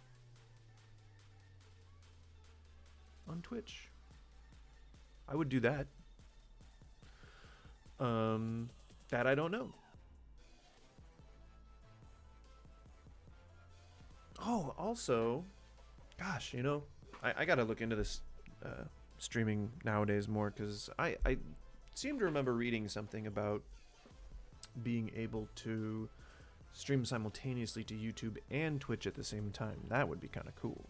on Twitch? I would do that. That I don't know. Oh, also, gosh, you know, I gotta look into this streaming nowadays more, because I seem to remember reading something about being able to stream simultaneously to YouTube and Twitch at the same time. That would be kind of cool.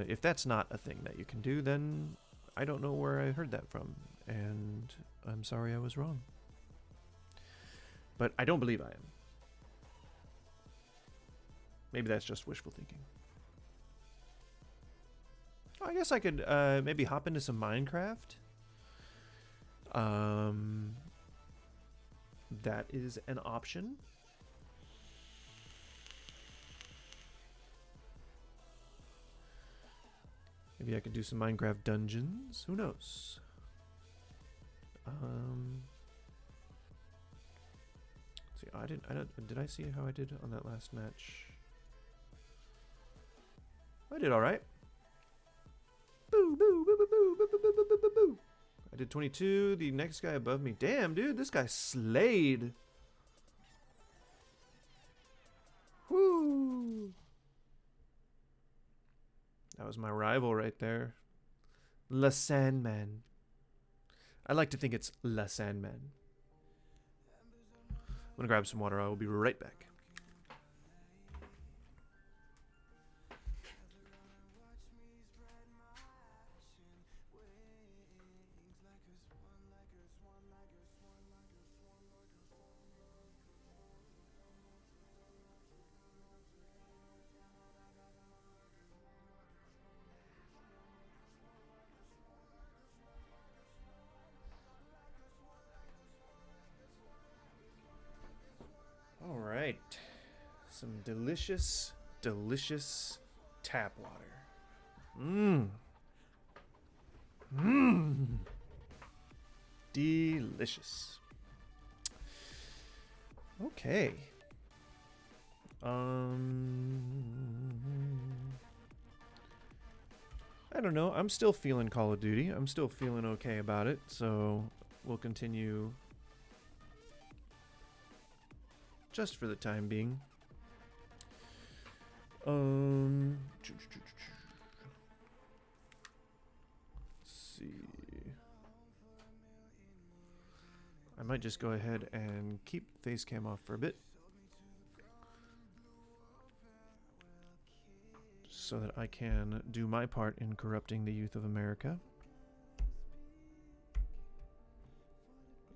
If that's not a thing that you can do, then I don't know where I heard that from, and I'm sorry I was wrong. But I don't believe I am. Maybe that's just wishful thinking. Oh, I guess I could maybe hop into some Minecraft. That is an option. Maybe I could do some Minecraft dungeons. Who knows? See, did I see how I did on that last match? I did all right. Boo, boo, boo, boo, boo, boo, boo, boo, boo, boo, boo. I did 22. The next guy above me. Damn, dude, this guy slayed. Woo. That was my rival right there. La Sandman. I like to think it's La Sandman. I'm gonna grab some water. I will be right back. All right, some delicious, delicious tap water. Mmm. Mmm. Delicious. Okay. I don't know. I'm still feeling Call of Duty. I'm still feeling okay about it, so we'll continue just for the time being. Let's see. I might just go ahead and keep face cam off for a bit, so that I can do my part in corrupting the youth of America.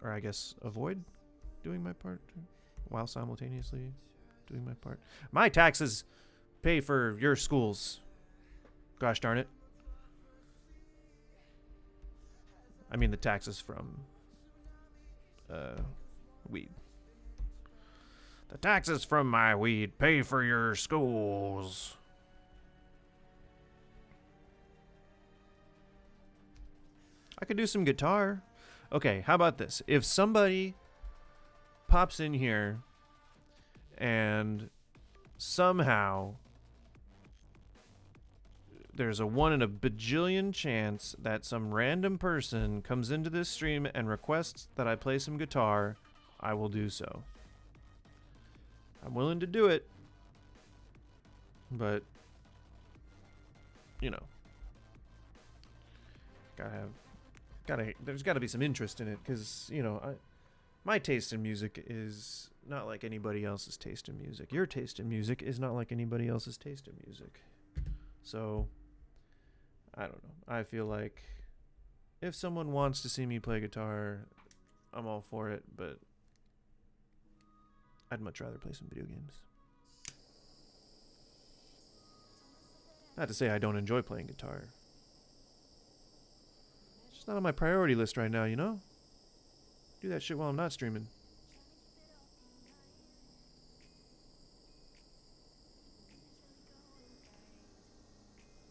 Or I guess avoid doing my part while simultaneously doing my part. My taxes pay for your schools. Gosh darn it. I mean the taxes from weed. The taxes from my weed pay for your schools. I could do some guitar. Okay, how about this? If somebody pops in here and somehow there's a 1 in a bajillion chance that some random person comes into this stream and requests that I play some guitar, I will do so. I'm willing to do it, but you know, there's gotta be some interest in it, because you know, my taste in music is not like anybody else's taste in music. Your taste in music is not like anybody else's taste in music. So I don't know. I feel like if someone wants to see me play guitar, I'm all for it, but I'd much rather play some video games. Not to say I don't enjoy playing guitar. It's just not on my priority list right now, you know? Do that shit while I'm not streaming.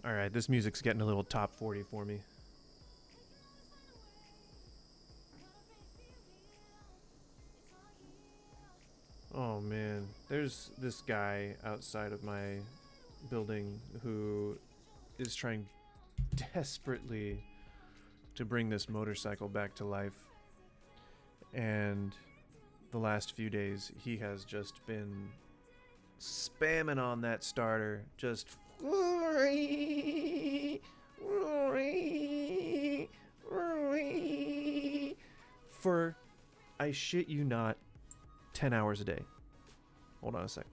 Alright, this music's getting a little top 40 for me. Oh man, there's this guy outside of my building who is trying desperately to bring this motorcycle back to life. And the last few days, he has just been spamming on that starter, just for, I shit you not, 10 hours a day. Hold on a sec.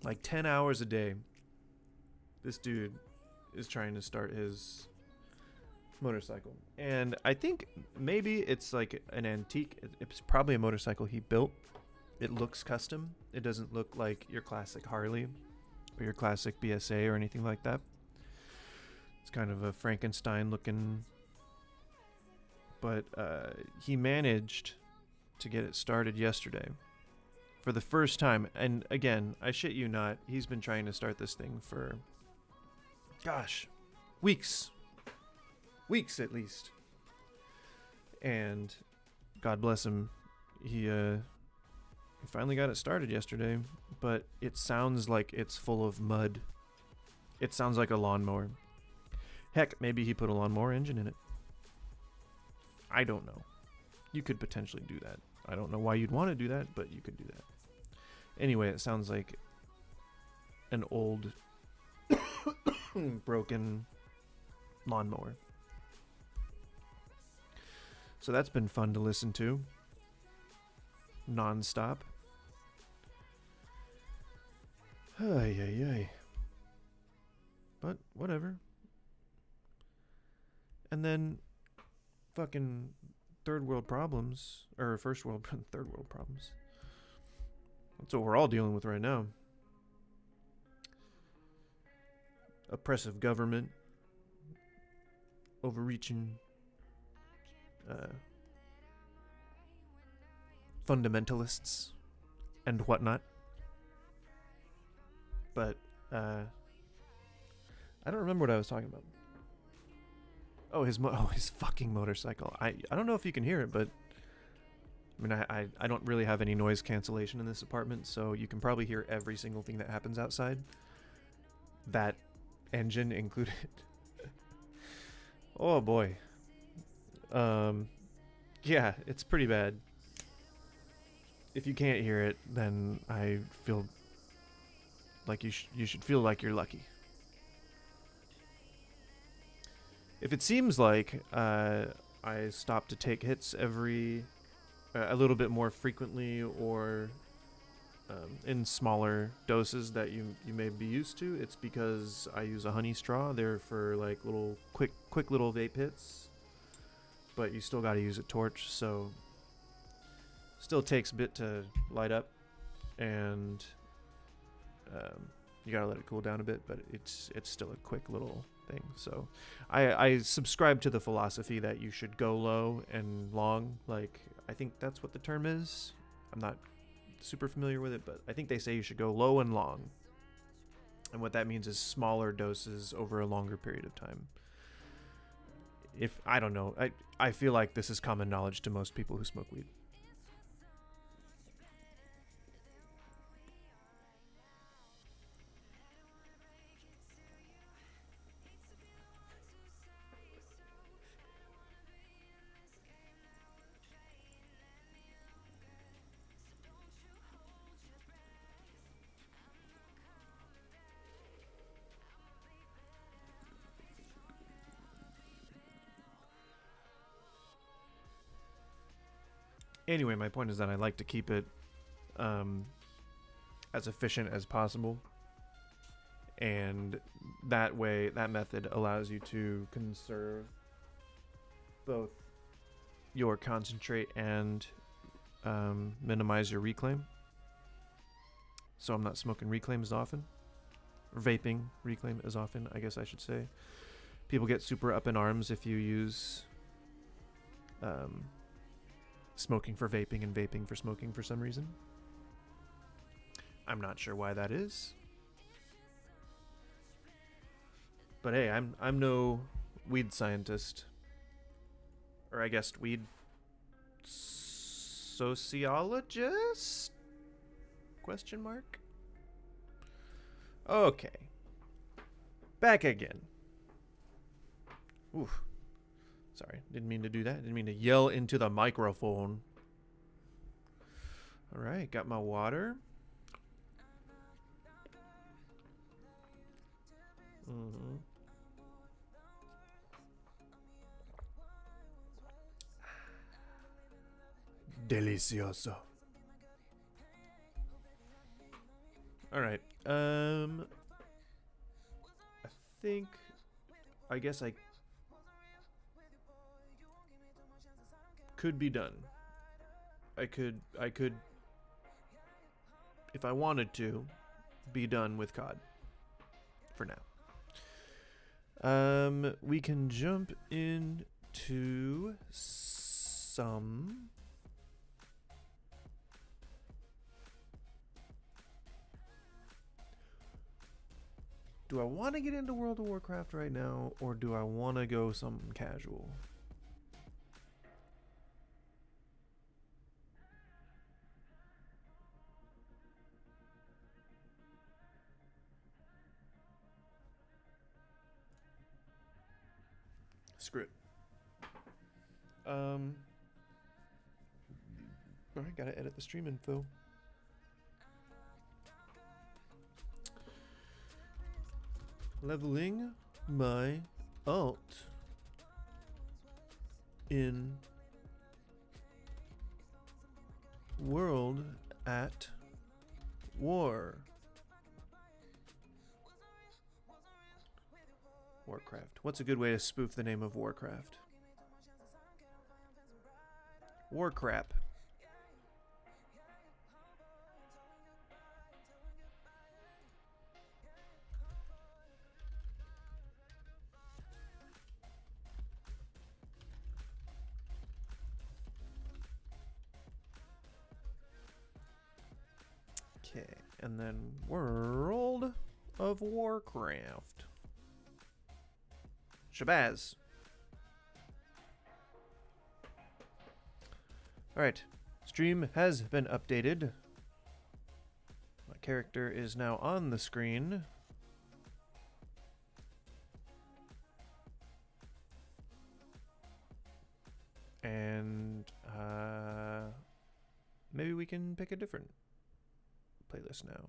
Like 10 hours a day, this dude is trying to start his motorcycle. And I think maybe it's like an antique. It's probably a motorcycle he built. It looks custom. It doesn't look like your classic Harley or your classic BSA or anything like that. It's kind of a Frankenstein looking. But he managed to get it started yesterday. For the first time, and again, I shit you not, he's been trying to start this thing for, gosh, weeks at least. And God bless him, he finally got it started yesterday, but it sounds like it's full of mud. It sounds like a lawnmower. Heck, maybe he put a lawnmower engine in it. I don't know. You could potentially do that. I don't know why you'd want to do that, but you could do that. Anyway, it sounds like an old broken lawnmower. So that's been fun to listen to. Non-stop. Ay, ay, ay. But whatever. And then fucking third world problems, or first world, third world problems. That's what we're all dealing with right now. Oppressive government, overreaching, fundamentalists, and whatnot. But I don't remember what I was talking about. Oh, his fucking motorcycle. I don't know if you can hear it, but I mean, I don't really have any noise cancellation in this apartment, so you can probably hear every single thing that happens outside. That engine included. Oh boy. Yeah, it's pretty bad. If you can't hear it, then I feel like you should feel like you're lucky. If it seems like I stop to take hits every a little bit more frequently, or in smaller doses that you may be used to, it's because I use a honey straw. They're for like little quick little vape hits, but you still got to use a torch, so still takes a bit to light up, and you gotta let it cool down a bit, but it's still a quick little thing. So I subscribe to the philosophy that you should go low and long. Like, I think that's what the term is. I'm not super familiar with it, but I think they say you should go low and long, and what that means is smaller doses over a longer period of time. If I don't know, I feel like this is common knowledge to most people who smoke weed. Anyway, my point is that I like to keep it as efficient as possible, and that way, that method allows you to conserve both your concentrate and minimize your reclaim. So I'm not smoking reclaim as often, or vaping reclaim as often, I guess I should say. People get super up in arms if you use smoking for vaping and vaping for smoking for some reason. I'm not sure why that is. But hey, I'm no weed scientist. Or I guess weed sociologist? Question mark? Okay. Back again. Oof. Sorry, didn't mean to do that. Didn't mean to yell into the microphone. All right, got my water. Mm-hmm. Delicioso. All right. I guess I could be done. I could, if I wanted to, be done with COD for now. We can jump into some do I want to get into World of Warcraft right now, or do I want to go something casual? Screw it. Alright, gotta edit the stream info. Leveling my alt in World at War. Warcraft. What's a good way to spoof the name of Warcraft? Warcrap. Okay, and then World of Warcraft. Shabazz. Alright, stream has been updated. My character is now on the screen. And maybe we can pick a different playlist now.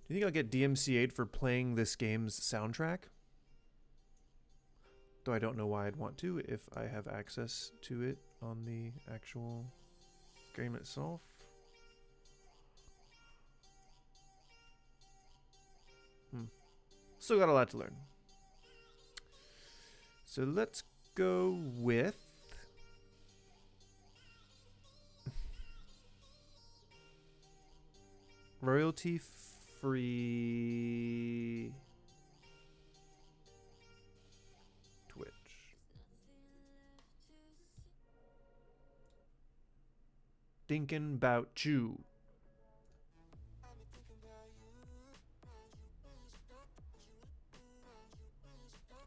Do you think I'll get DMCA'd for playing this game's soundtrack? Though I don't know why I'd want to if I have access to it on the actual game itself. Still got a lot to learn. So let's go with royalty free Twitch. Thinking about you.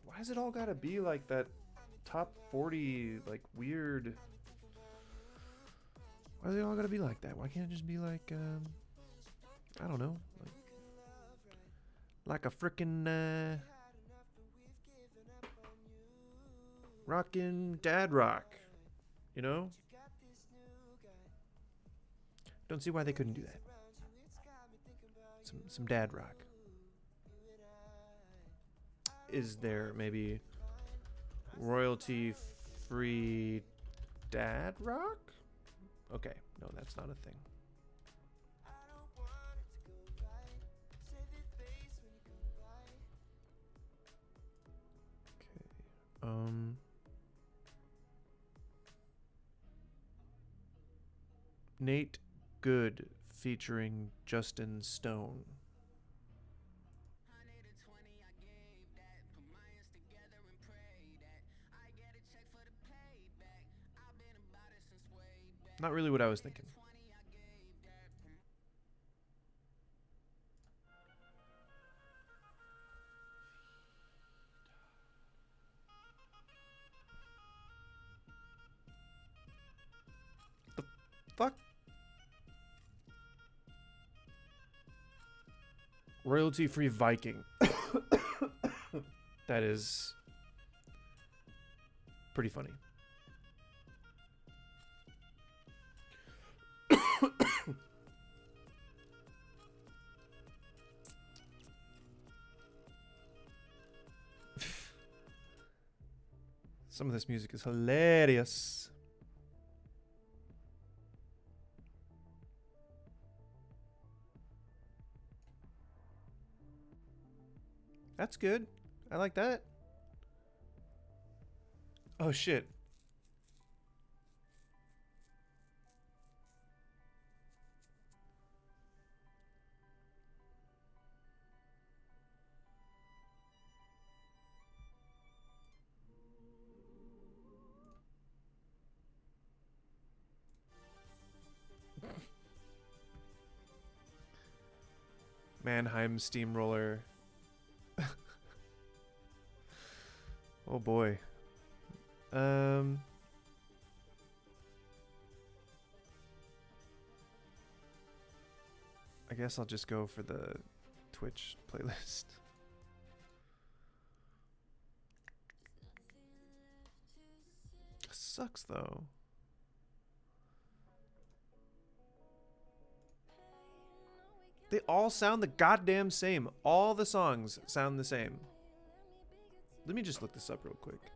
Why has it all gotta be like that top 40, like weird? Why does it all gotta be like that? Why can't it just be like, I don't know, like a frickin' rockin' dad rock, you know? Don't see why they couldn't do that. Some dad rock. Is there maybe royalty-free dad rock? Okay, no, that's not a thing. Okay. Nate Good featuring Justin Stone. Not really what I was thinking. The fuck? Royalty-free Viking. That is pretty funny. Some of this music is hilarious. That's good. I like that. Oh shit. Mannheim Steamroller. Oh boy. I guess I'll just go for the Twitch playlist. Sucks though. They all sound the goddamn same. All the songs sound the same. Let me just look this up real quick.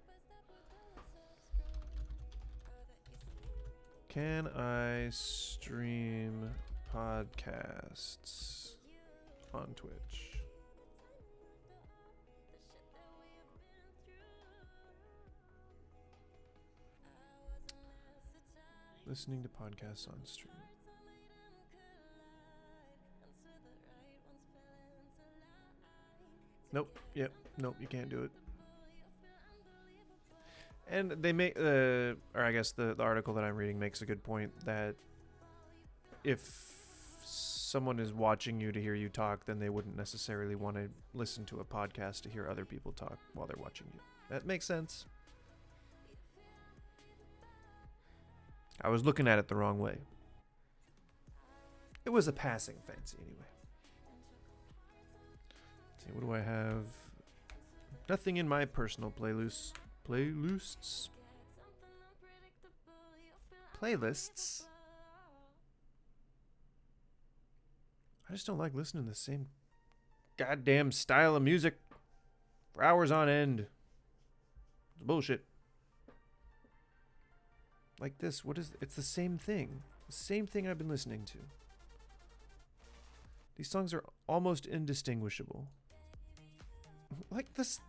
Can I stream podcasts on Twitch? Listening to podcasts on stream. Nope. Yep. Nope. You can't do it. And they make, or I guess the article that I'm reading makes a good point that if someone is watching you to hear you talk, then they wouldn't necessarily want to listen to a podcast to hear other people talk while they're watching you. That makes sense. I was looking at it the wrong way. It was a passing fancy anyway. Let's see, what do I have? Nothing in my personal playlists. Playlists? I just don't like listening to the same goddamn style of music for hours on end. It's bullshit. Like this, what is... It's the same thing. The same thing I've been listening to. These songs are almost indistinguishable. Like this...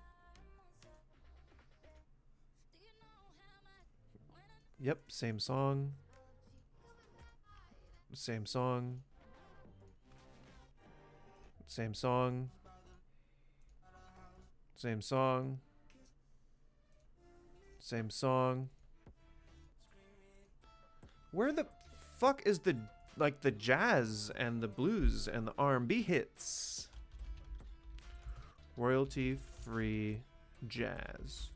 Yep, same song. Same song. Same song. Same song. Same song. Where the fuck is the, like, the jazz and the blues and the R&B hits? Royalty-free jazz.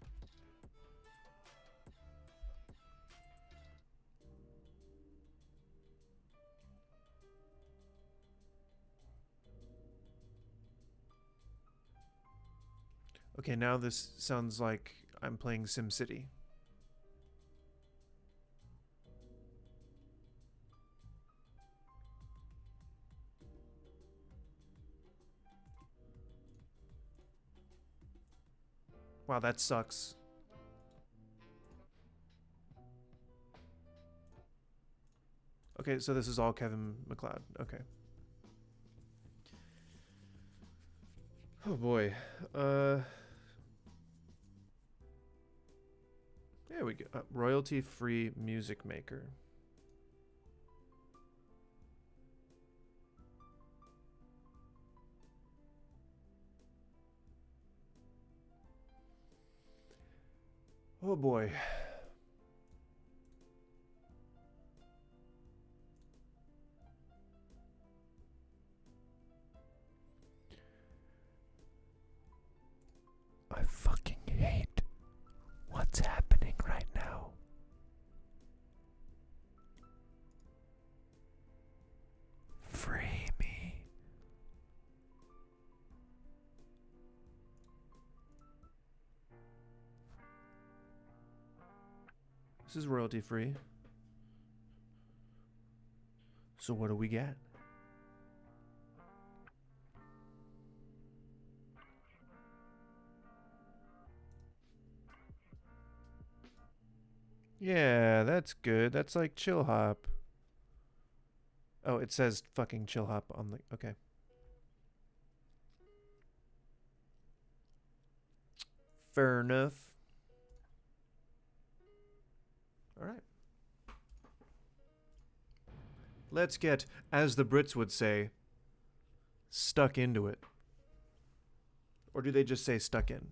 Okay, now this sounds like I'm playing SimCity. Wow, that sucks. Okay, so this is all Kevin MacLeod. Okay. Oh boy. There we go. Royalty-free music maker. Oh boy. I fucking hate what's happening right now. Free me. This is royalty free. So what do we get? Yeah, that's good. That's like chill hop. Oh, it says fucking chill hop on the... Okay. Fair enough. All right. Let's get, as the Brits would say, stuck into it. Or do they just say stuck in?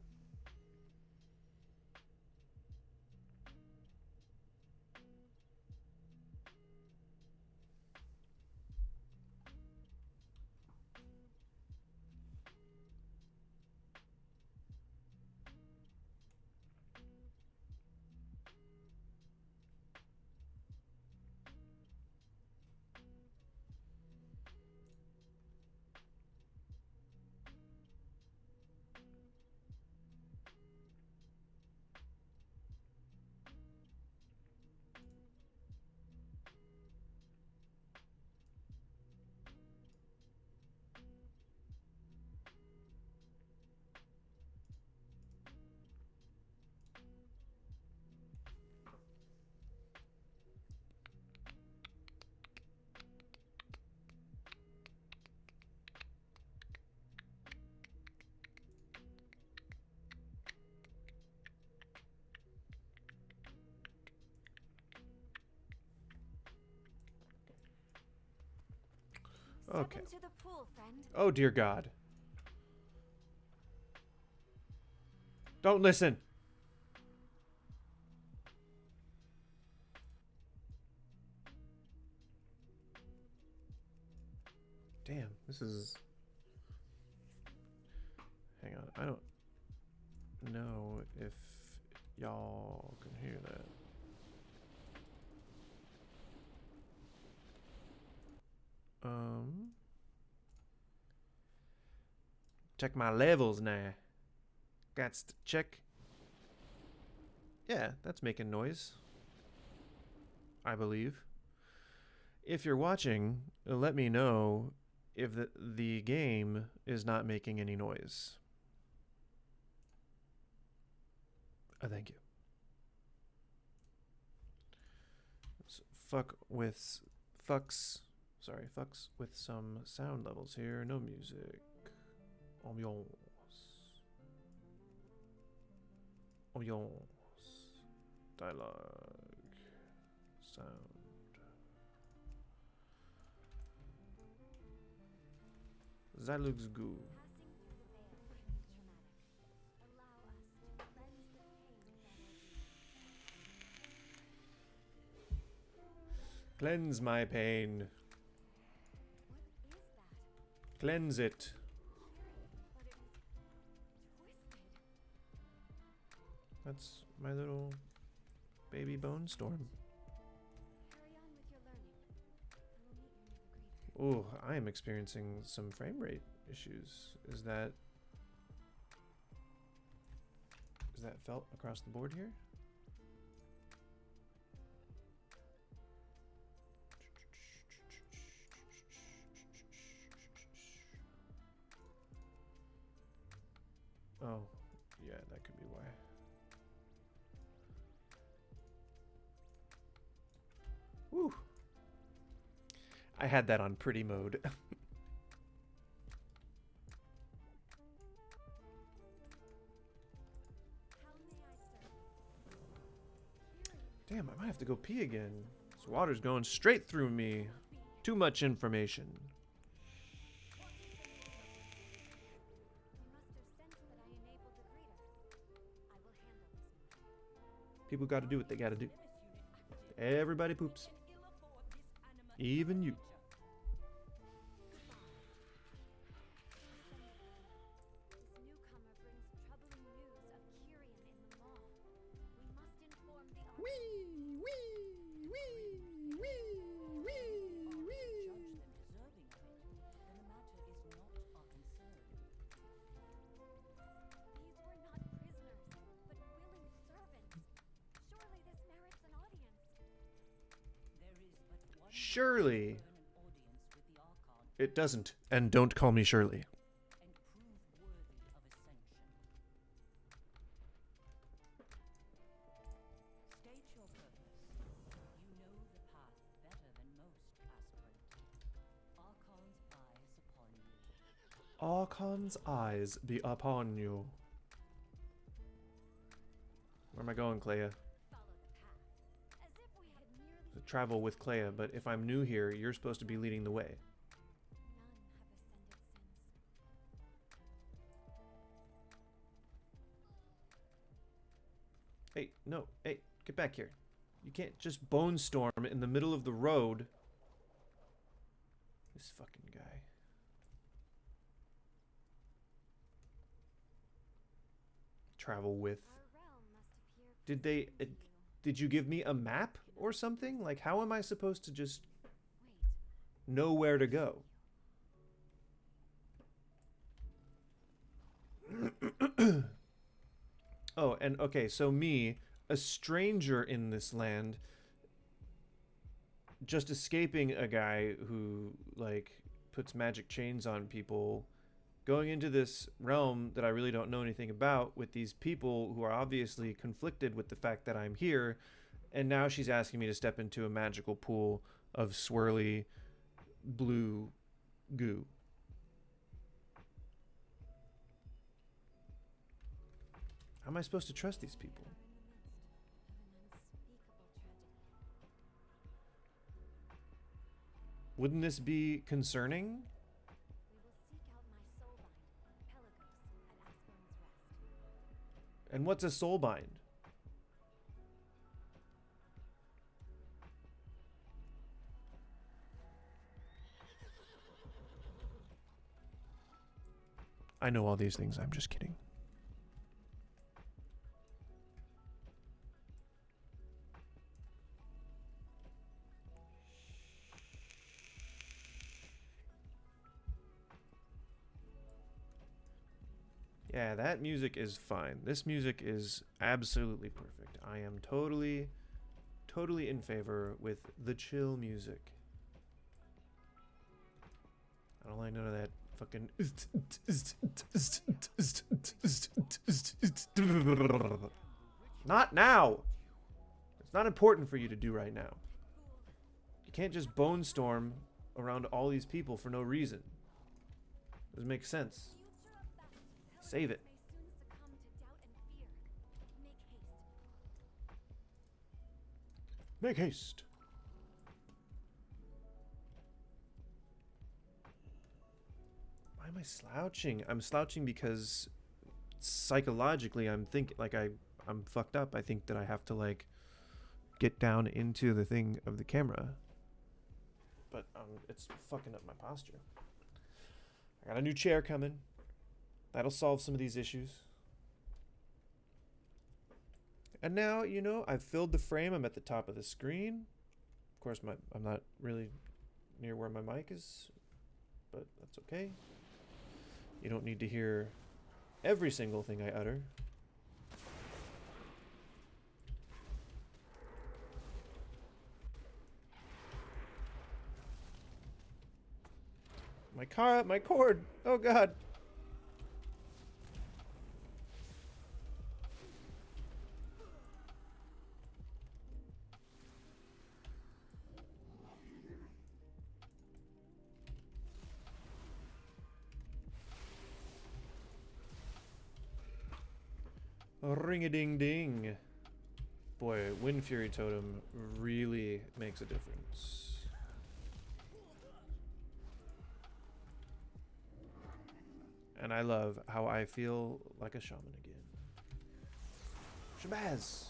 Okay. To the pool, friend. Oh, dear God. Don't listen. Damn, this is... Hang on, I don't know if y'all can hear that. Check my levels now. Got to check. Yeah, that's making noise. I believe. If you're watching, let me know if the game is not making any noise. Thank you. Let's fucks with some sound levels here. No music. Ambiance. Dialogue. Sound. That looks good. Cleanse my pain. Cleanse it. That's my little baby bone storm. Oh, I am experiencing some frame rate issues. Is that felt across the board here? Oh, yeah, that could be why. Woo! I had that on pretty mode. Damn, I might have to go pee again. This water's going straight through me. Too much information. People gotta do what they gotta do. Everybody poops. Even you. Surely. It doesn't. And don't call me Shirley. Archon's eyes be upon you. Where am I going, Clea? Travel with Clea, but if I'm new here, you're supposed to be leading the way. Hey, no, hey, get back here. You can't just bone storm in the middle of the road. This fucking guy. Travel with. Did you give me a map or something? Like, how am I supposed to just know where to go? Oh, and okay, so me, a stranger in this land, just escaping a guy who, like, puts magic chains on people, going into this realm that I really don't know anything about with these people who are obviously conflicted with the fact that I'm here, and now she's asking me to step into a magical pool of swirly blue goo. How am I supposed to trust these people? Wouldn't this be concerning? And what's a soul bind? I know all these things, I'm just kidding. Yeah, that music is fine. This music is absolutely perfect. I am totally in favor with the chill music. I don't like none of that fucking... Not now. It's not important for you to do right now. You can't just bone storm around all these people for no reason. Doesn't make sense. Save it. Make haste. Why am I slouching? I'm slouching because psychologically I'm I'm fucked up. I think that I have to like get down into the thing of the camera. But it's fucking up my posture. I got a new chair coming. That'll solve some of these issues. And now, you know, I've filled the frame. I'm at the top of the screen. Of course, I'm not really near where my mic is, but that's okay. You don't need to hear every single thing I utter. My cord. Oh God. Ring-a-ding-ding. Boy, Wind Fury Totem really makes a difference. And I love how I feel like a shaman again. Shabazz!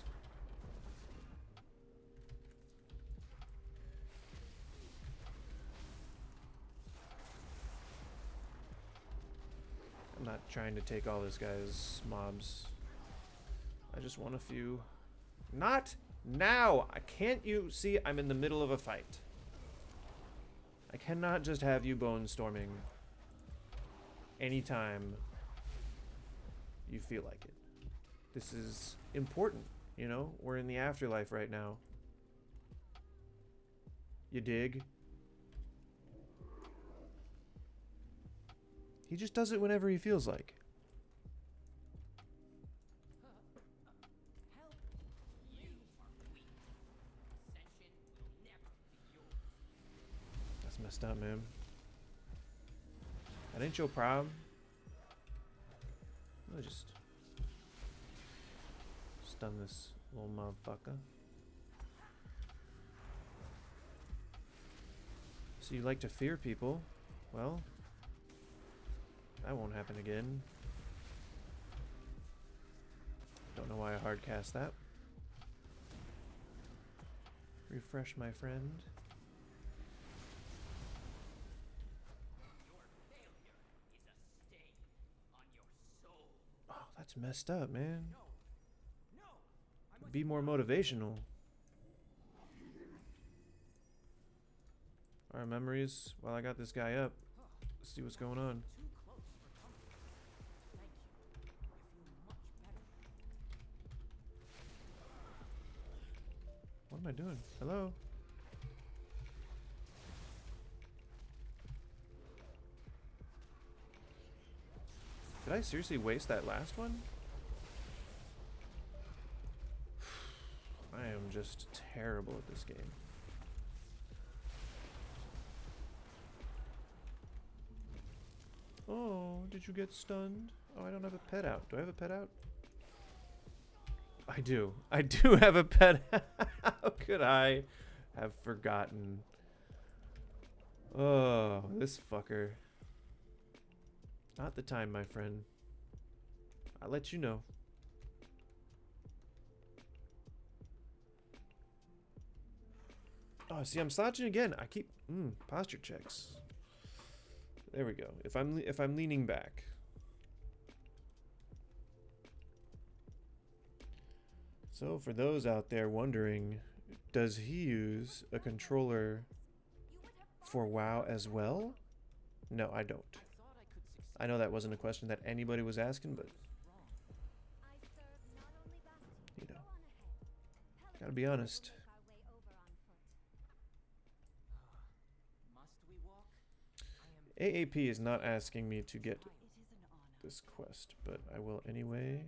I'm not trying to take all this guy's mobs. I just want a few. Not now! Can't you see I'm in the middle of a fight? I cannot just have you bone storming anytime you feel like it. This is important, you know? We're in the afterlife right now. You dig? He just does it whenever he feels like. That's messed up, man. That ain't your problem. Let me just stun this little motherfucker. So you like to fear people? Well, that won't happen again. Don't know why I hard cast that. Refresh, my friend. Oh, that's messed up, man. Be more motivational. Alright, memories. While I got this guy up, let's see what's going on. What am I doing? Hello? Did I seriously waste that last one? I am just terrible at this game. Oh, did you get stunned? Oh, I don't have a pet out. Do I have a pet out? I do. I do have a pet. How could I have forgotten? Oh, this fucker. Not the time, my friend. I'll let you know. Oh, see, I'm slouching again. I keep posture checks. There we go. If I'm leaning back. So for those out there wondering, does he use a controller for WoW as well? No, I don't. I know that wasn't a question that anybody was asking, but you know, gotta be honest. AAP is not asking me to get this quest, but I will anyway.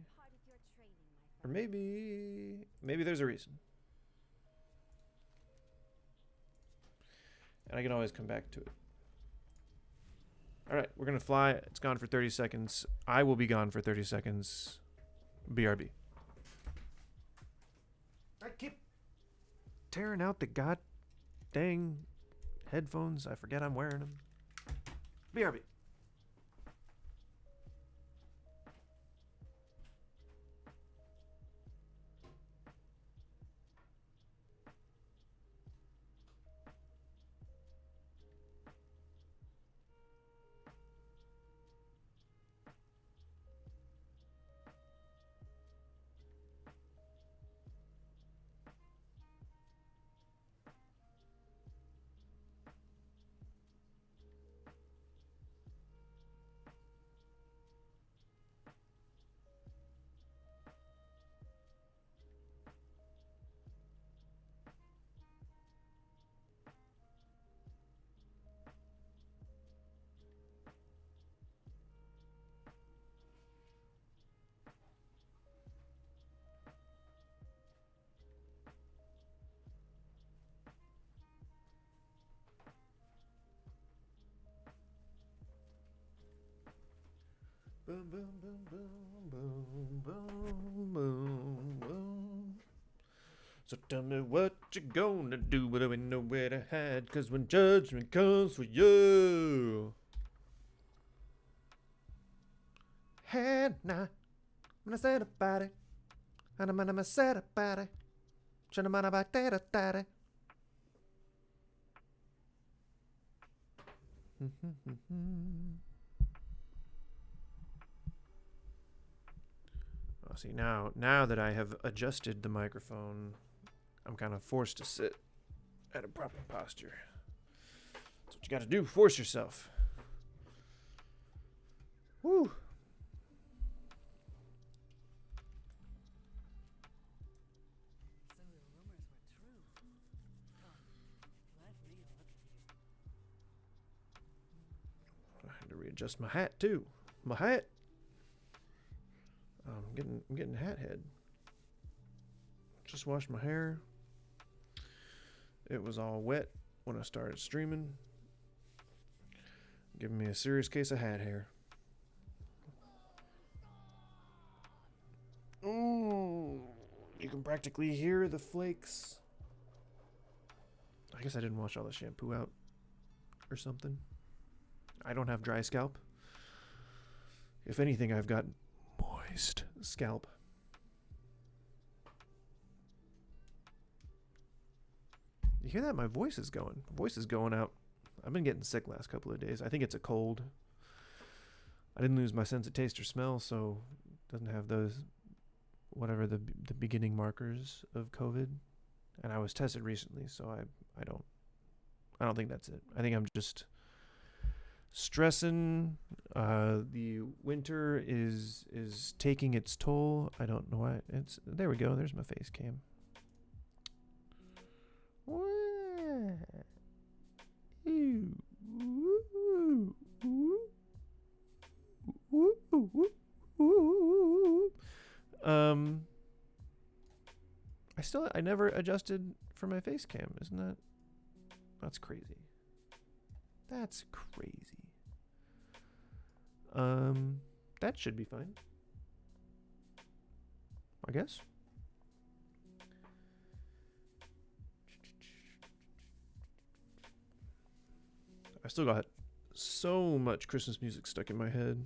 Or maybe there's a reason. And I can always come back to it. All right, we're going to fly. It's gone for 30 seconds. I will be gone for 30 seconds. BRB. I keep tearing out the god dang headphones. I forget I'm wearing them. BRB. Boom, boom, boom, boom, boom, boom, boom, boom. So tell me what you gonna do, but I ain't nowhere to hide, 'cause when judgment comes for you. Hannah, when I said about it, and I'm said about it, trying to mind about that. Oh, see, now that I have adjusted the microphone, I'm kind of forced to sit at a proper posture. That's what you got to do. Force yourself. Woo. So the rumors were true. Oh, let me look at you. I had to readjust my hat too. My hat. I'm getting hat head. Just washed my hair. It was all wet when I started streaming. Giving me a serious case of hat hair. Ooh, you can practically hear the flakes. I guess I didn't wash all the shampoo out or something. I don't have dry scalp. If anything, I've got moist scalp. You hear that? My voice is going. My voice is going out. I've been getting sick last couple of days. I think it's a cold. I didn't lose my sense of taste or smell, so it doesn't have those, whatever the beginning markers of COVID. And I was tested recently, so I don't think that's it. I think I'm just stressing. The winter is taking its toll. I don't know why. There we go. There's my face cam. I never adjusted for my face cam. Isn't that's crazy. That's crazy. That should be fine, I guess. I still got so much Christmas music stuck in my head.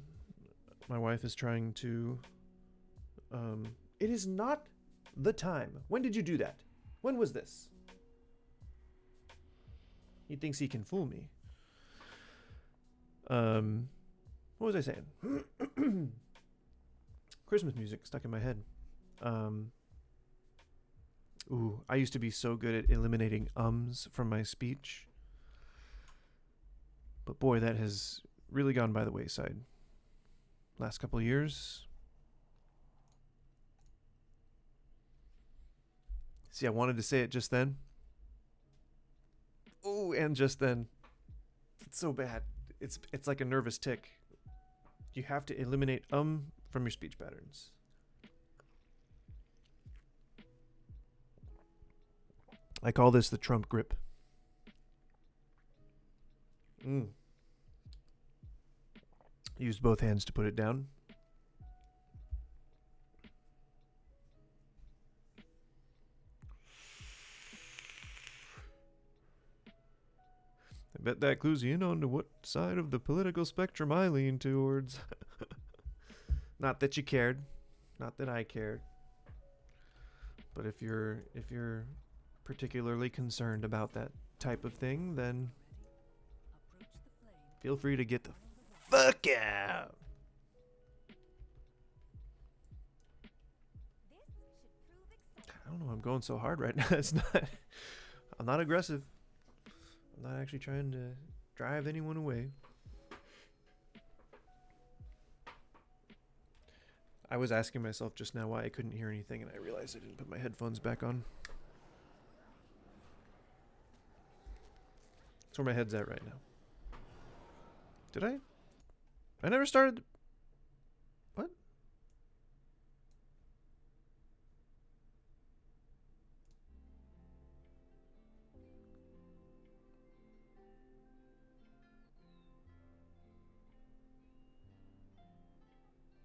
My wife is trying to... it is not the time. When did you do that? When was this? He thinks he can fool me. What was I saying? Christmas music stuck in my head. Ooh, I used to be so good at eliminating ums from my speech. But boy, that has really gone by the wayside. Last couple of years. See, I wanted to say it just then. Oh, and just then. It's so bad. It's like a nervous tick. You have to eliminate from your speech patterns. I call this the Trump grip. Used both hands to put it down. I bet that clues you in on to what side of the political spectrum I lean towards. Not that you cared. Not that I cared. But if you're particularly concerned about that type of thing, then feel free to get the fuck out. I don't know. I'm going so hard right now. It's not. I'm not aggressive. I'm not actually trying to drive anyone away. I was asking myself just now why I couldn't hear anything, and I realized I didn't put my headphones back on. That's where my head's at right now. Did I? I never started. What?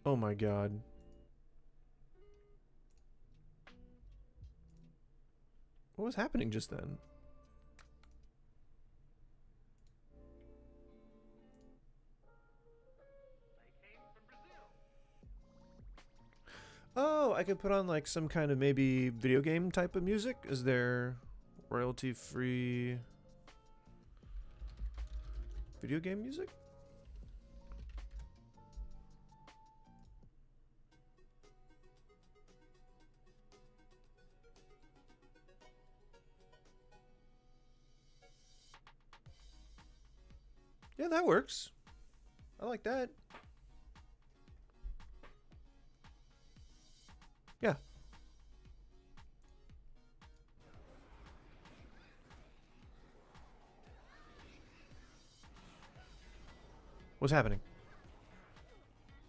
Oh my god. What was happening just then? Oh, I could put on like some kind of maybe video game type of music. Is there royalty free video game music? Yeah, that works. I like that. Yeah. What's happening?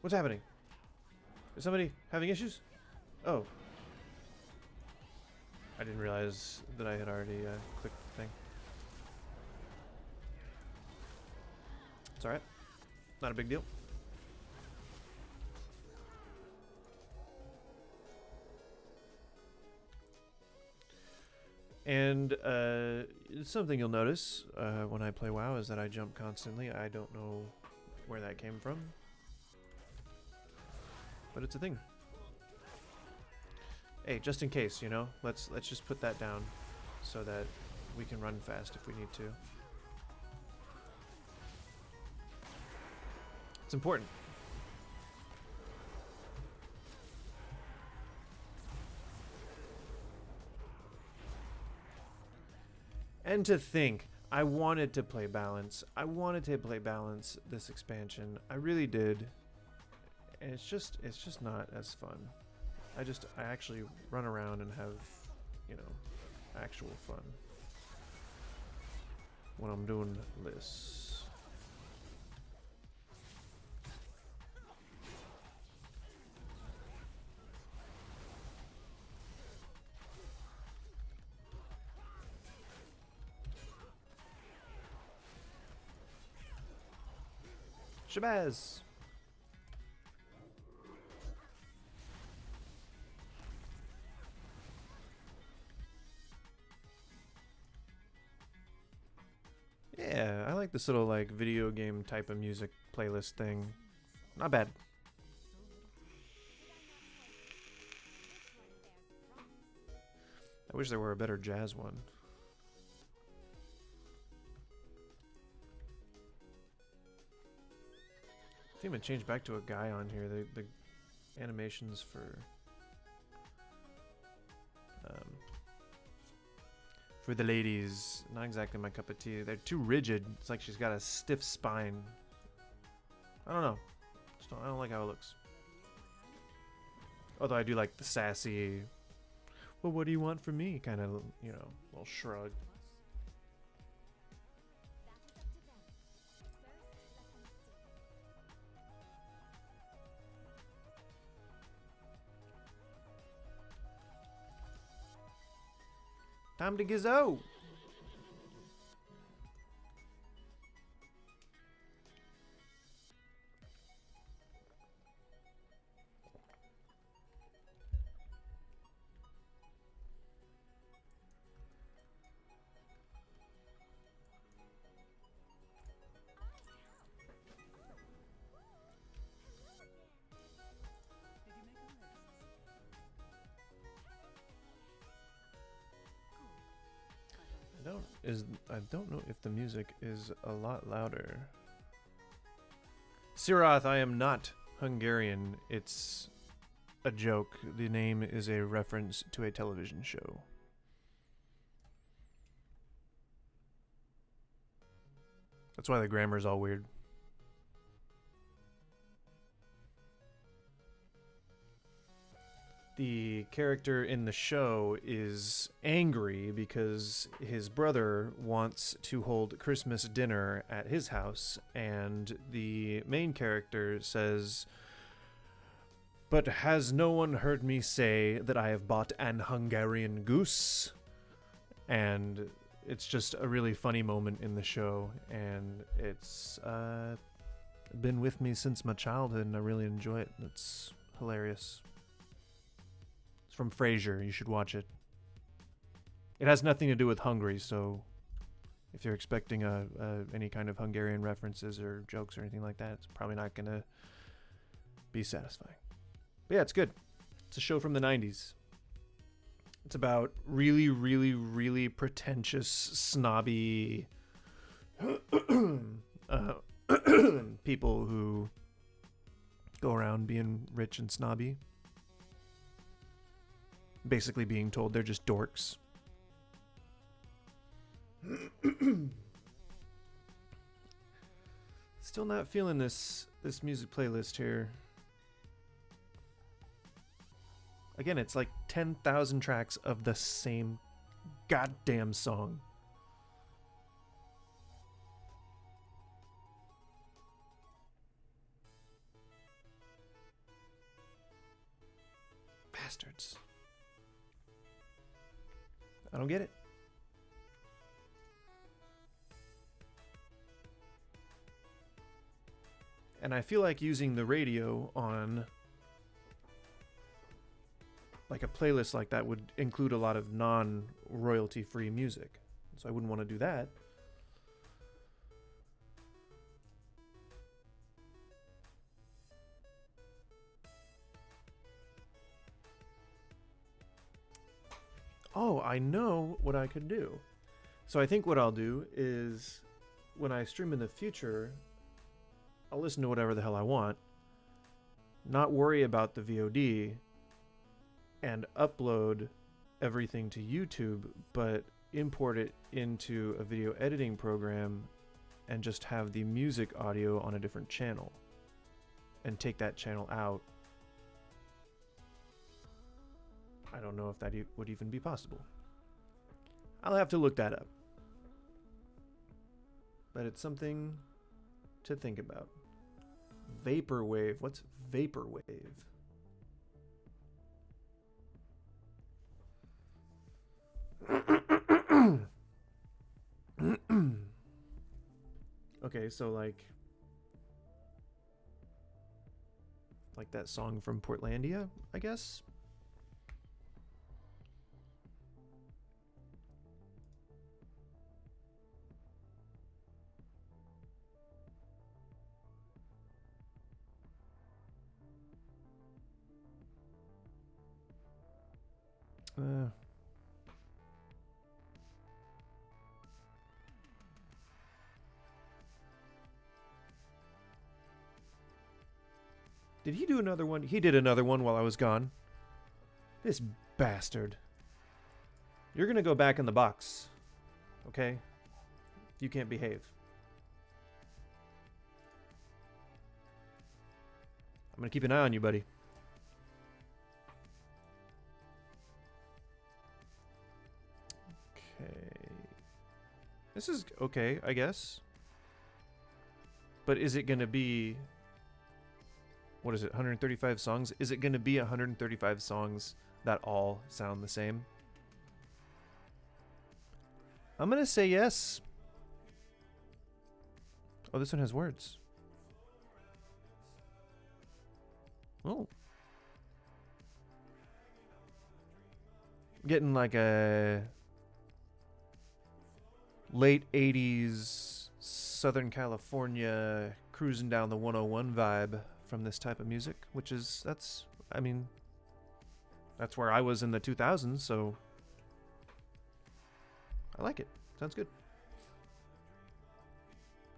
What's happening? Is somebody having issues? Oh. I didn't realize that I had already clicked the thing. It's alright. Not a big deal. And something you'll notice when I play WoW is that I jump constantly. I don't know where that came from, but it's a thing. Hey, just in case, you know, let's just put that down so that we can run fast if we need to. It's important. And to think, I wanted to play balance. I wanted to play balance this expansion. I really did. And it's just not as fun. I actually run around and have, you know, actual fun when I'm doing this. Shabazz! Yeah, I like this little like video game type of music playlist thing. Not bad. I wish there were a better jazz one. I think I'm gonna change back to a guy on here. The animations for the ladies, not exactly my cup of tea. They're too rigid. It's like she's got a stiff spine. I don't know. I don't like how it looks. Although I do like the sassy, well, what do you want from me? Kind of, you know, little shrug. Time to gizzo. Did you make a list? Cool. I don't know if the music is a lot louder. Sirath, I am not Hungarian. It's a joke. The name is a reference to a television show. That's why the grammar's all weird. The character in the show is angry because his brother wants to hold Christmas dinner at his house, and the main character says, "But has no one heard me say that I have bought an Hungarian goose?" And it's just a really funny moment in the show, and it's been with me since my childhood, and I really enjoy it. It's hilarious. It's from Frasier. You should watch it. It has nothing to do with Hungary, so if you're expecting any kind of Hungarian references or jokes or anything like that, it's probably not going to be satisfying. But yeah, it's good. It's a show from the 90s. It's about really, really, really pretentious, snobby people who go around being rich and snobby. Basically being told they're just dorks. Still not feeling this music playlist here. Again, it's like 10,000 tracks of the same goddamn song. Bastards. I don't get it. And I feel like using the radio on like a playlist like that would include a lot of non-royalty free music. So I wouldn't want to do that. Oh, I know what I could do. So I think what I'll do is when I stream in the future, I'll listen to whatever the hell I want, not worry about the VOD, and upload everything to YouTube, but import it into a video editing program and just have the music audio on a different channel and take that channel out. I don't know if that would even be possible. I'll have to look that up. But it's something to think about. Vaporwave. What's vaporwave? Okay, so like that song from Portlandia, I guess. Did he do another one? He did another one while I was gone. This bastard. You're gonna go back in the box. Okay? You can't behave. I'm gonna keep an eye on you, buddy. Okay. This is okay, I guess. But is it gonna be... What is it, 135 songs? Is it going to be 135 songs that all sound the same? I'm gonna say yes. Oh, this one has words. Oh. Getting like a late 80s Southern California cruising down the 101 vibe from this type of music, which is, that's where I was in the 2000s, so I like it. Sounds good.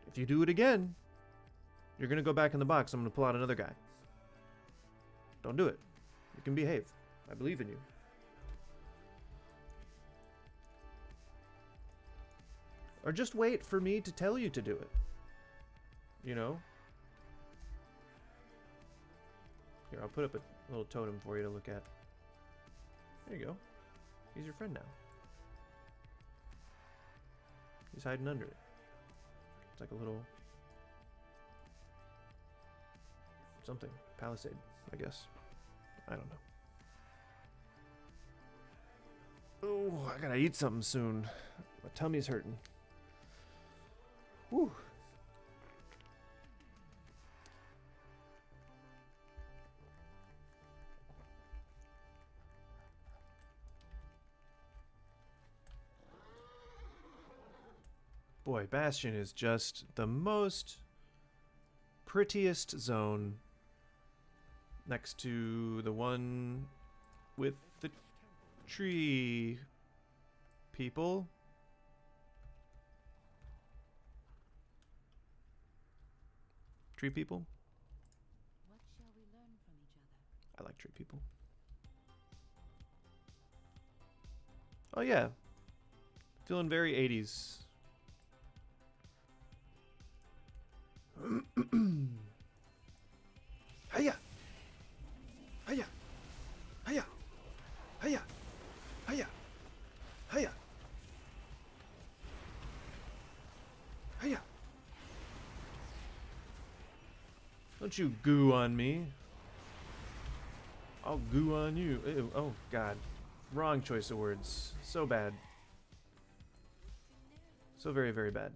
If you do it again, you're going to go back in the box. I'm going to pull out another guy. Don't do it. You can behave. I believe in you. Or just wait for me to tell you to do it. You know? Here, I'll put up a little totem for you to look at. There you go. He's your friend now. He's hiding under it. It's like a little... something. Palisade, I guess. I don't know. Oh, I gotta eat something soon. My tummy's hurting. Whew. Boy, Bastion is just the most prettiest zone next to the one with the tree people. Tree people? What shall we learn from each other? I like tree people. Oh yeah. Feeling very 80s. Hiya! Hiya! Hiya! Hiya! Hiya! Hiya! Hiya! Don't you goo on me. I'll goo on you. Ew. Oh, God. Wrong choice of words. So bad. So very, very bad.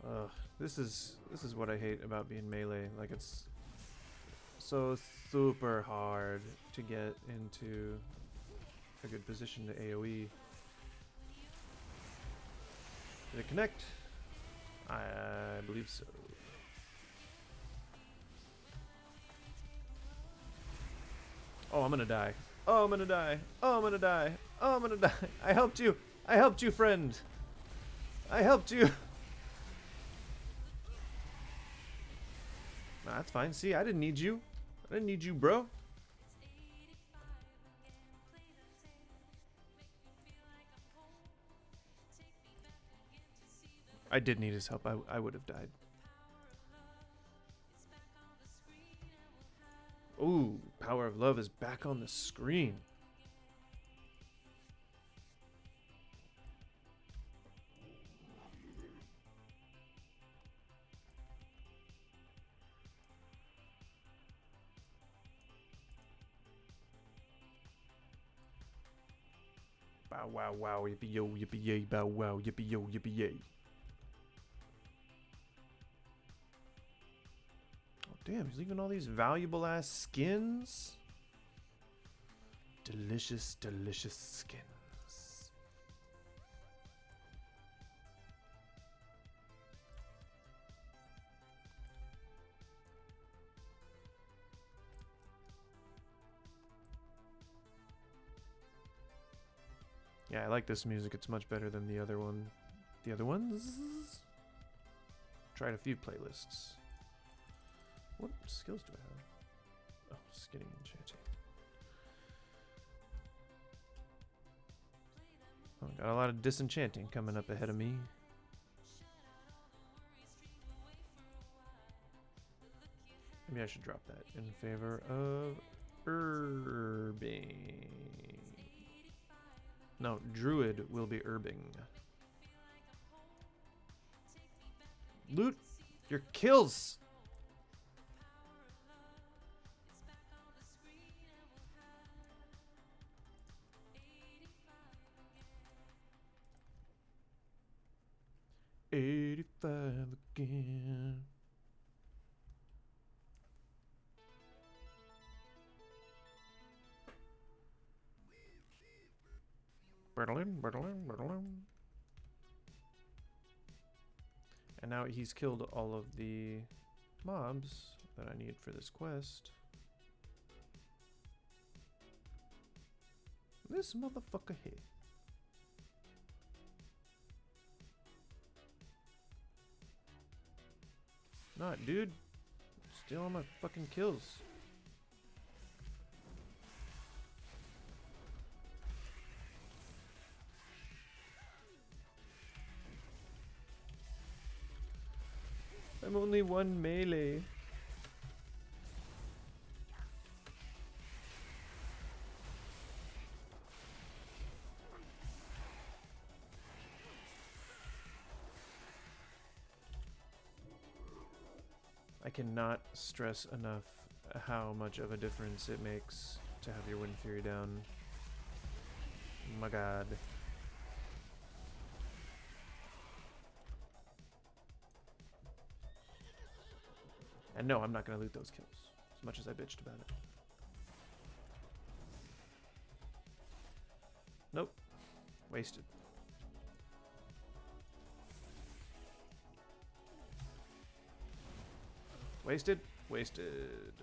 Ugh, this is what I hate about being melee. Like, it's so super hard to get into a good position to AoE. Did it connect? I believe so. Oh, I'm gonna die. Oh, I'm gonna die. Oh, I'm gonna die. Oh, I'm gonna die. I helped you. I helped you, friend. I helped you. Nah, that's fine. See, I didn't need you. I didn't need you, bro. I did need his help. I would have died. Ooh, Power of Love is back on the screen. Bow wow wow, yippee yo, yippee yay, bow wow, yippee yo, yippee yay. Oh damn, he's leaving all these valuable ass skins. Delicious, delicious skins. Yeah, I like this music. It's much better than the other one. The other ones? Tried a few playlists. What skills do I have? Oh, skinning and enchanting. Oh, got a lot of disenchanting coming up ahead of me. Maybe I should drop that in favor of Urbane. No, druid will be herbing. Loot your kills. $85 again. And now he's killed all of the mobs that I need for this quest. This motherfucker here. Not, dude. Steal all my fucking kills. I'm only one melee. I cannot stress enough how much of a difference it makes to have your Wind Fury down. My god. And no, I'm not going to loot those kills, as much as I bitched about it. Nope. Wasted. Wasted? Wasted.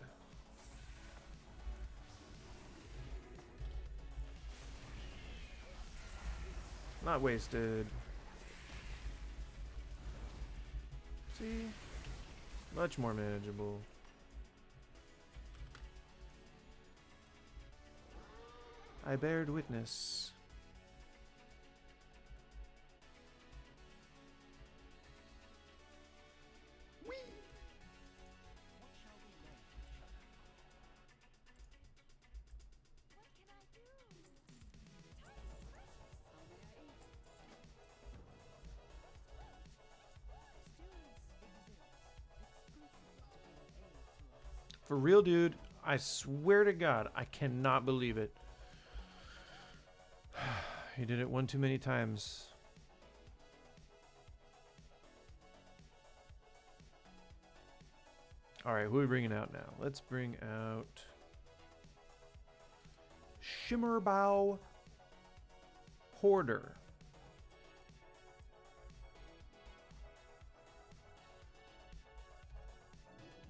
Not wasted. See? Much more manageable. I bared witness. Whee! For real, dude, I swear to God, I cannot believe it. He did it one too many times. Alright, who are we bringing out now? Let's bring out Shimmerbow Hoarder.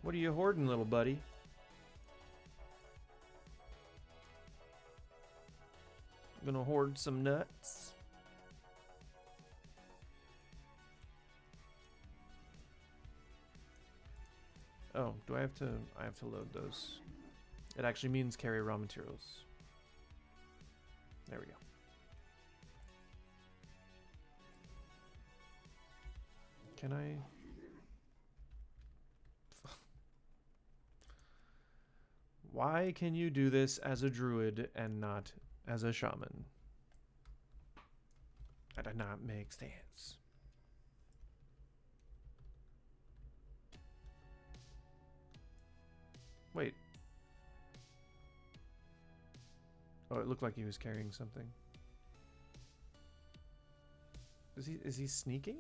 What are you hoarding, little buddy? Gonna hoard some nuts. Oh, do I have to load those. It actually means carry raw materials. There we go. Can I? Why can you do this as a druid and not as a shaman? That does not make sense. Wait. Oh, it looked like he was carrying something. Is he sneaking?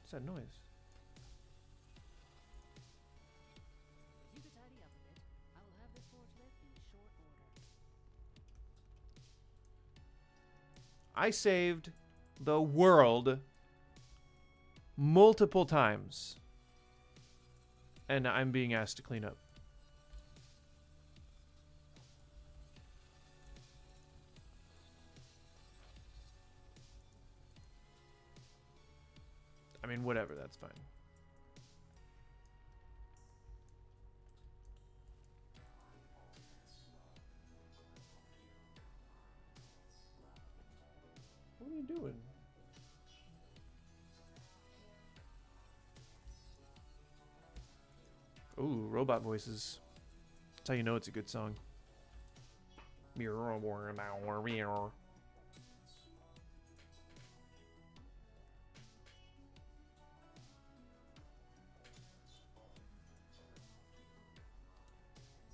What's that noise? If you could tidy up a bit, I will have this forge lit in short order. I saved the world multiple times. And I'm being asked to clean up. I mean, whatever, that's fine. What are you doing? Ooh, robot voices. That's how you know it's a good song.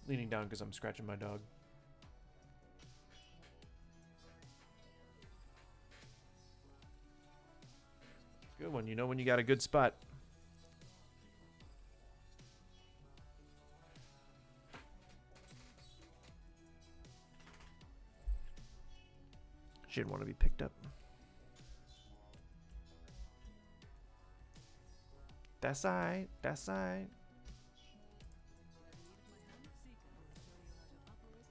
Leaning down because I'm scratching my dog. Good one. You know when you got a good spot. She didn't want to be picked up. That's alright. That's alright.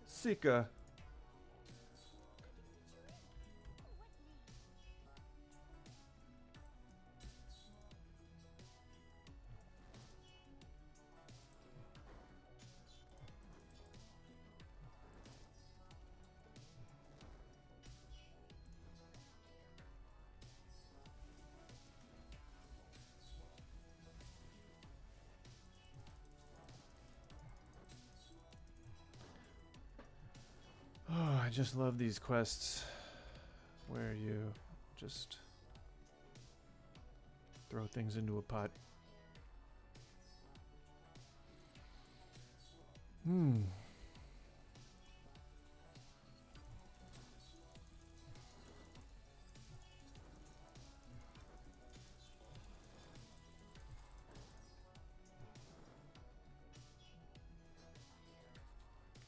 Sika. Oh, I just love these quests where you just throw things into a pot.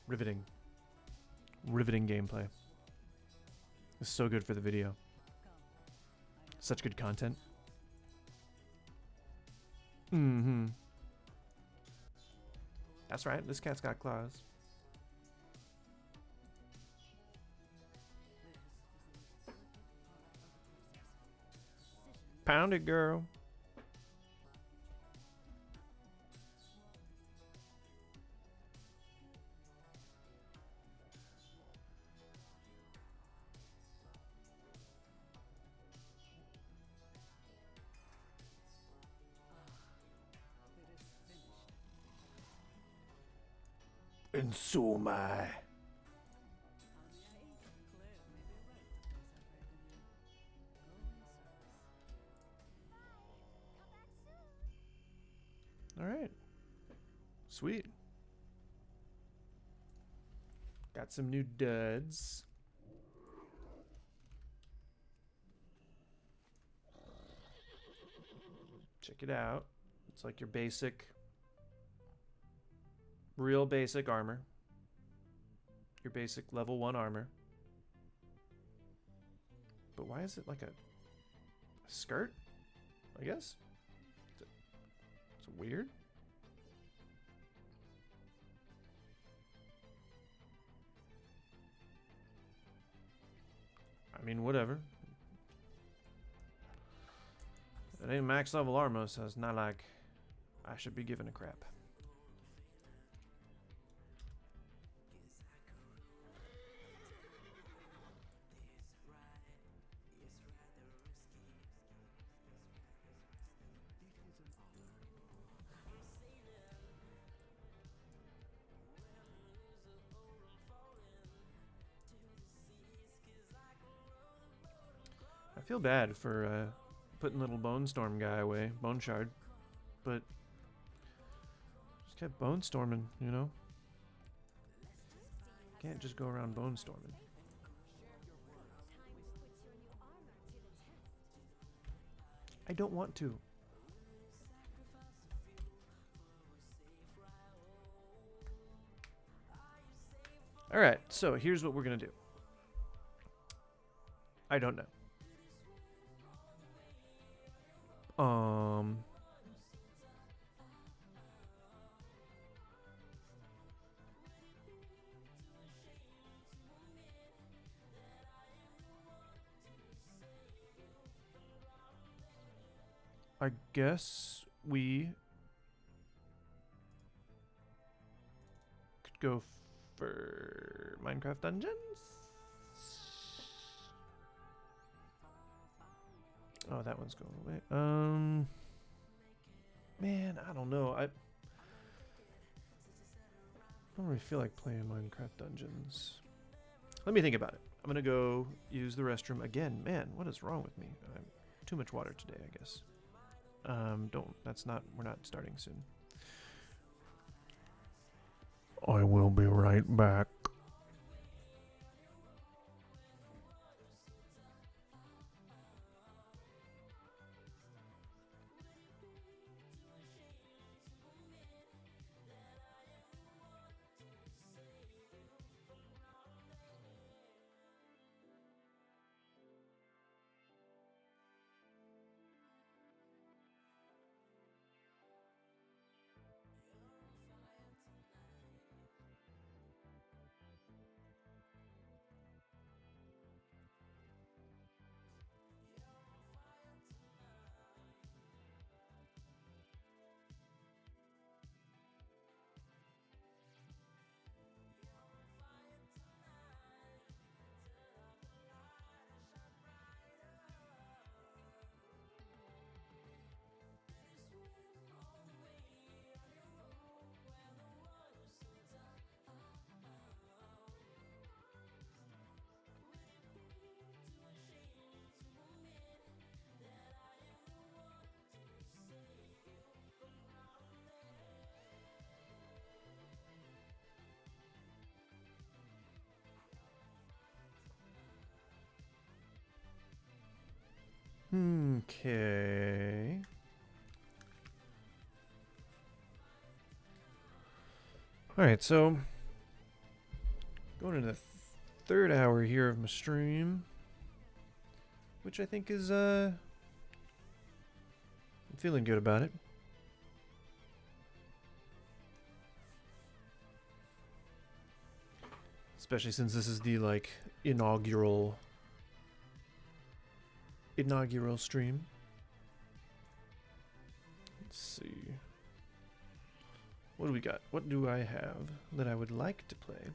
Riveting. Riveting gameplay. It's so good for the video. Such good content. Mm-hmm. That's right, this cat's got claws. Pound it, girl. And so am I. All right. Sweet. Got some new duds. Check it out. It's like your basic, real basic armor. Your basic level 1 armor. But why is it like a skirt? I guess. It's weird. I mean, whatever. It ain't max level armor, so it's not like I should be giving a crap. I feel bad for putting little Bone Storm guy away, Bone Shard, but just kept Bone Storming, you know? Can't just go around Bone Storming. I don't want to. Alright, so here's what we're gonna do. I don't know. I guess we could go for Minecraft Dungeons. Oh, that one's going away. Man, I don't know. I don't really feel like playing Minecraft Dungeons. Let me think about it. I'm gonna go use the restroom again. Man, what is wrong with me? Too much water today, I guess. Don't. That's not. We're not starting soon. I will be right back. Okay. All right, so going into the third hour here of my stream, which I think is I'm feeling good about it. Especially since this is the like inaugural stream. Let's see. What do we got? What do I have that I would like to play?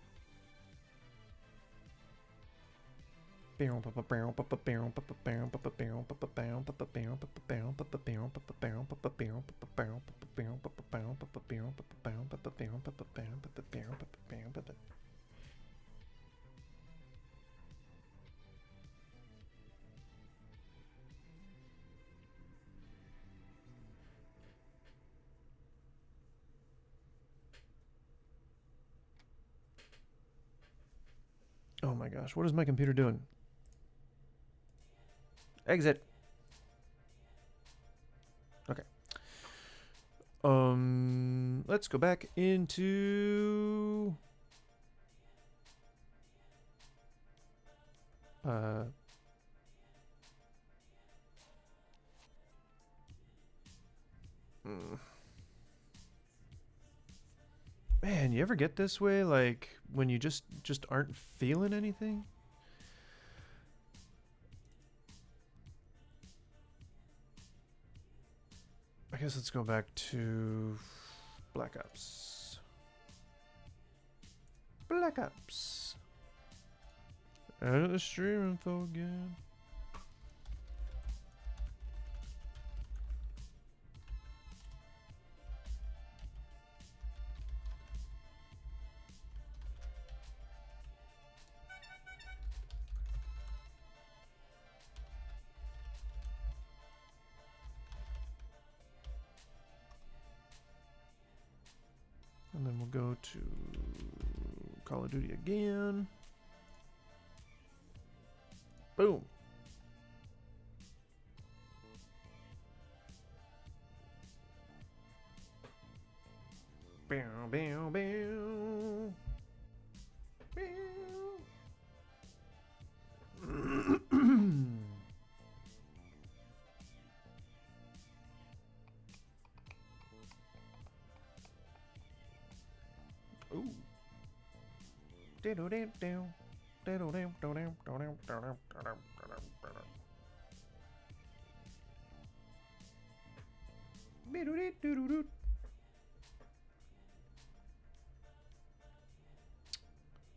Oh my gosh, what is my computer doing? Exit. Okay. Let's go back into Man, you ever get this way, like when you just aren't feeling anything? I guess let's go back to Black Ops. Black Ops. Edit the stream info again. And then we'll go to Call of Duty again. Boom. Bow, bow, bow. Ooh.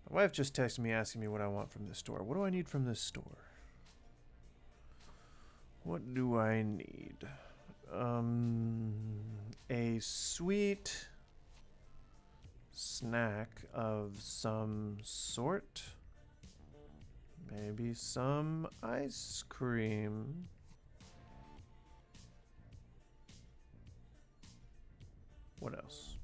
My wife just texted me asking me what I want from this store. What do I need from this store? What do I need? A sweet snack of some sort. Maybe some ice cream. What else?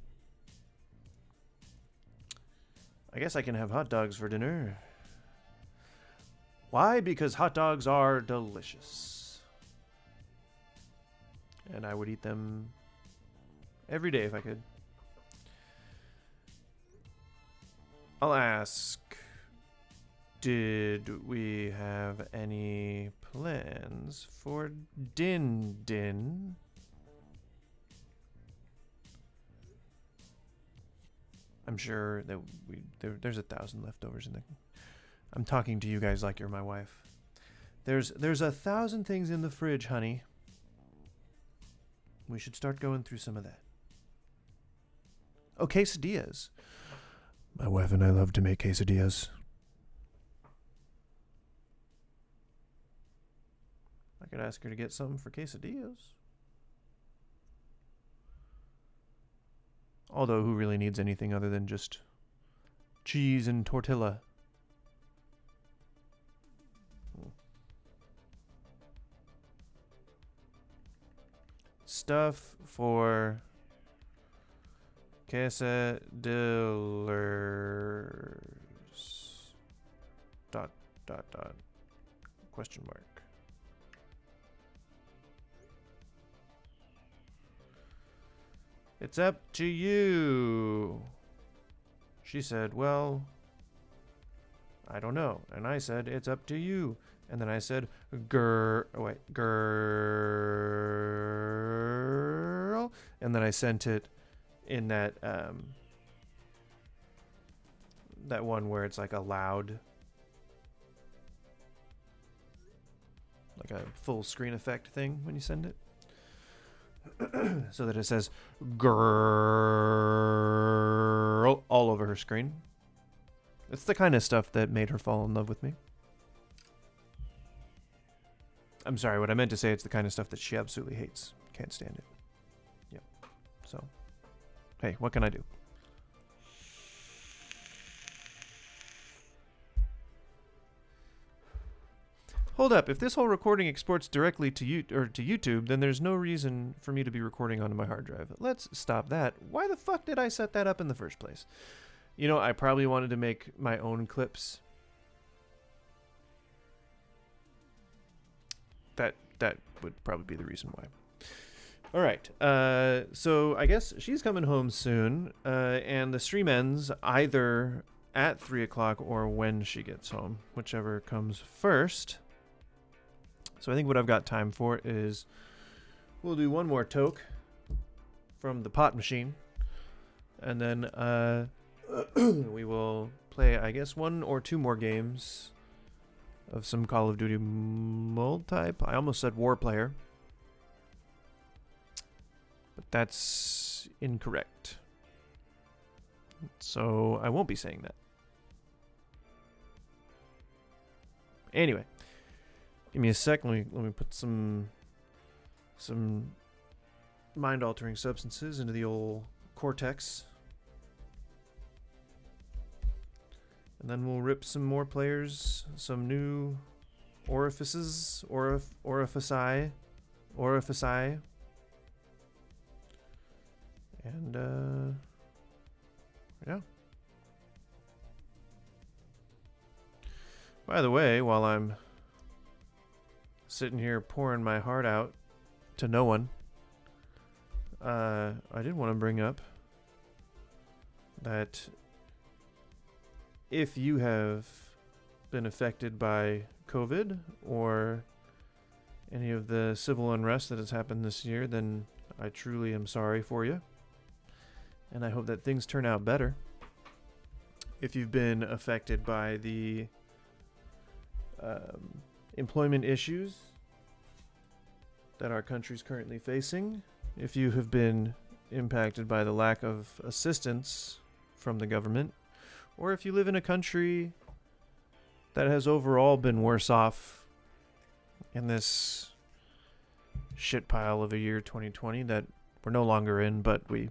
I guess I can have hot dogs for dinner. Why? Because hot dogs are delicious. And I would eat them every day if I could. I'll ask, did we have any plans for Din Din? I'm sure that there's 1,000 leftovers in the... I'm talking to you guys like you're my wife. There's 1,000 things in the fridge, honey. We should start going through some of that. Oh, quesadillas. My wife and I love to make quesadillas. I could ask her to get something for quesadillas. Although, who really needs anything other than just cheese and tortilla? Stuff for quesadillas. Dot. Question mark. It's up to you. She said, well, I don't know. And I said, it's up to you. And then I said, girl. And then I sent it in that that one where it's like a loud, like a full screen effect thing when you send it. So that it says girl all over her screen. It's the kind of stuff that made her fall in love with me. I'm sorry, what I meant to say, it's the kind of stuff that she absolutely hates. Can't stand it. Yep. So, hey, what can I do? Hold up, if this whole recording exports directly to YouTube, then there's no reason for me to be recording onto my hard drive. Let's stop that. Why the fuck did I set that up in the first place? You know, I probably wanted to make my own clips. That would probably be the reason why. All right, so I guess she's coming home soon, and the stream ends either at 3 o'clock or when she gets home, whichever comes first. So I think what I've got time for is we'll do one more toke from the pot machine, and then we will play, I guess, 1 or 2 more games of some Call of Duty multi. I almost said war player, but that's incorrect. So I won't be saying that. Anyway, give me a sec. Let me put some mind-altering substances into the old cortex, and then we'll rip some more players, some new orifices, orifici, and yeah. By the way, while I'm sitting here pouring my heart out to no one, I did want to bring up that if you have been affected by COVID or any of the civil unrest that has happened this year, then I truly am sorry for you. And I hope that things turn out better. If you've been affected by the employment issues that our country's currently facing, if you have been impacted by the lack of assistance from the government, or if you live in a country that has overall been worse off in this shit pile of a year 2020 that we're no longer in, but we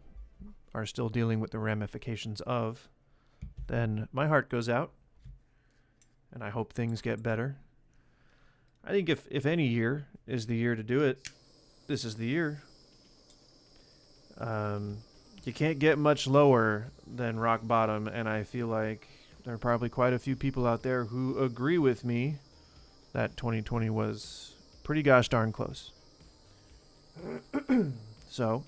are still dealing with the ramifications of, then my heart goes out. and I hope things get better. I think if any year is the year to do it, this is the year. You can't get much lower than rock bottom, and I feel like there are probably quite a few people out there who agree with me that 2020 was pretty gosh darn close. So,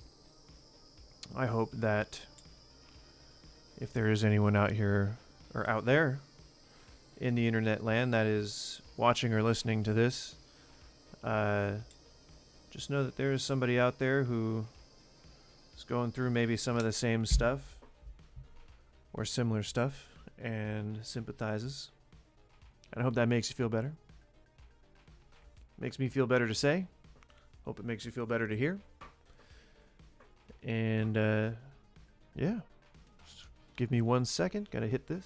I hope that if there is anyone out here or out there in the internet land that is watching or listening to this, just know that there is somebody out there who is going through maybe some of the same stuff or similar stuff and sympathizes. And I hope that makes you feel better. Makes me feel better to say. Hope it makes you feel better to hear. And yeah, just give me 1 second. Gotta hit this.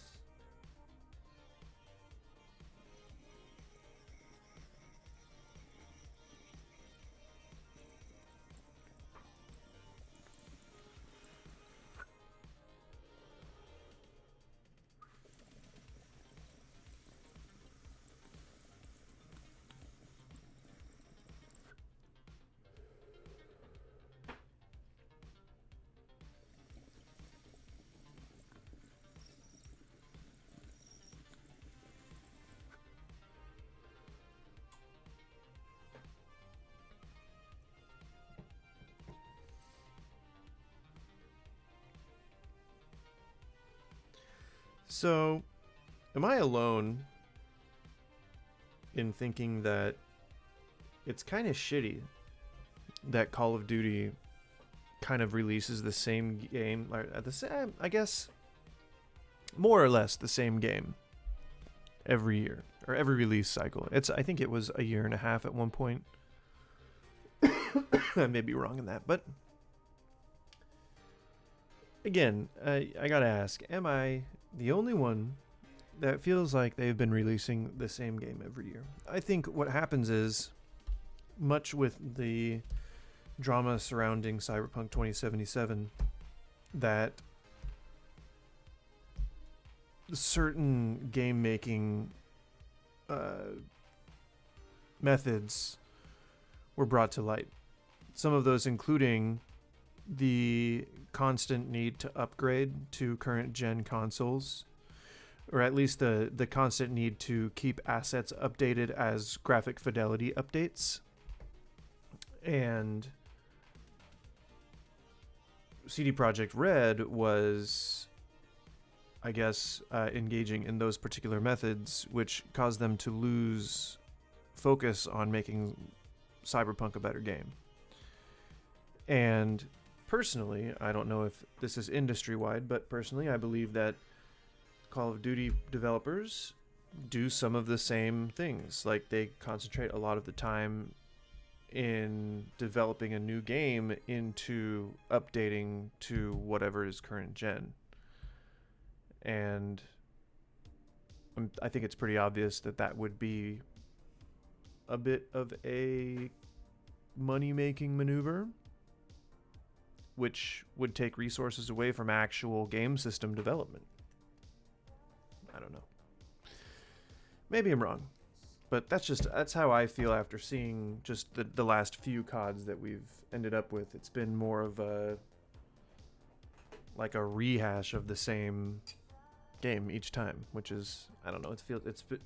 So, am I alone in thinking that it's kind of shitty that Call of Duty kind of releases the same game, or at the same, I guess, more or less the same game every year or every release cycle? I think it was a year and a half at one point. I may be wrong in that, but again, I gotta ask: am I the only one that feels like they've been releasing the same game every year? I think what happens is, much with the drama surrounding Cyberpunk 2077, that certain game making methods were brought to light. Some of those including the constant need to upgrade to current gen consoles, or at least the constant need to keep assets updated as graphic fidelity updates. And CD Projekt Red was, I guess, engaging in those particular methods, which caused them to lose focus on making Cyberpunk a better game. And personally, I don't know if this is industry-wide, but personally, I believe that Call of Duty developers do some of the same things. Like, they concentrate a lot of the time in developing a new game into updating to whatever is current gen. And I think it's pretty obvious that that would be a bit of a money-making maneuver, which would take resources away from actual game system development. I don't know. Maybe I'm wrong, but that's how I feel after seeing just the last few CODs that we've ended up with. It's been more of a rehash of the same game each time, which is, I don't know, it's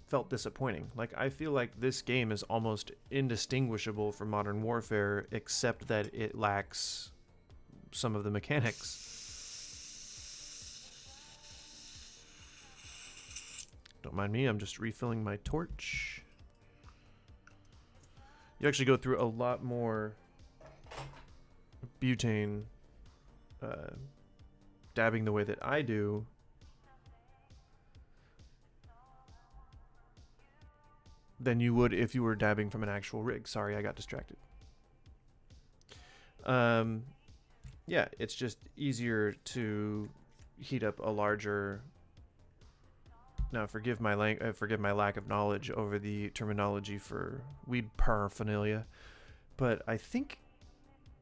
felt disappointing. Like, I feel like this game is almost indistinguishable from Modern Warfare, except that it lacks some of the mechanics. Don't mind me, I'm just refilling my torch. You actually go through a lot more butane dabbing the way that I do than you would if you were dabbing from an actual rig. Sorry, I got distracted. Yeah, it's just easier to heat up a larger... Now, forgive my lack of knowledge over the terminology for weed paraphernalia, but I think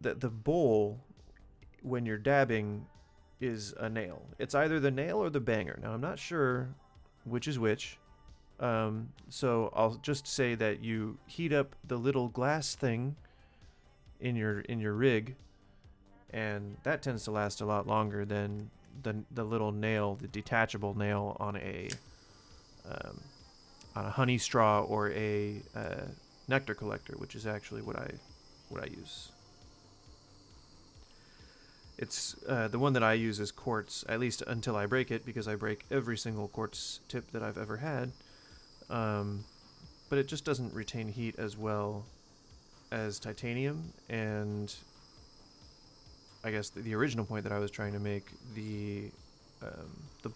that the bowl, when you're dabbing, is a nail. It's either the nail or the banger. Now, I'm not sure which is which, So I'll just say that you heat up the little glass thing in your rig, and that tends to last a lot longer than the little nail, the detachable nail on a honey straw or a nectar collector, which is actually what I use. It's the one that I use is quartz, at least until I break it, because I break every single quartz tip that I've ever had. But it just doesn't retain heat as well as titanium, and I guess the original point that I was trying to make, the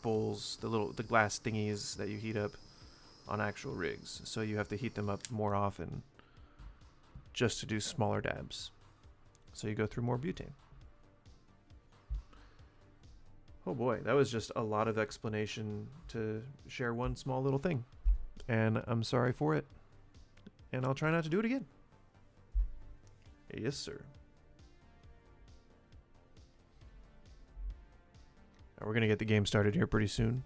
bowls, the glass thingies that you heat up on actual rigs, so you have to heat them up more often just to do smaller dabs. So you go through more butane. Oh boy, that was just a lot of explanation to share one small little thing. And I'm sorry for it. And I'll try not to do it again. Yes, sir. We're going to get the game started here pretty soon.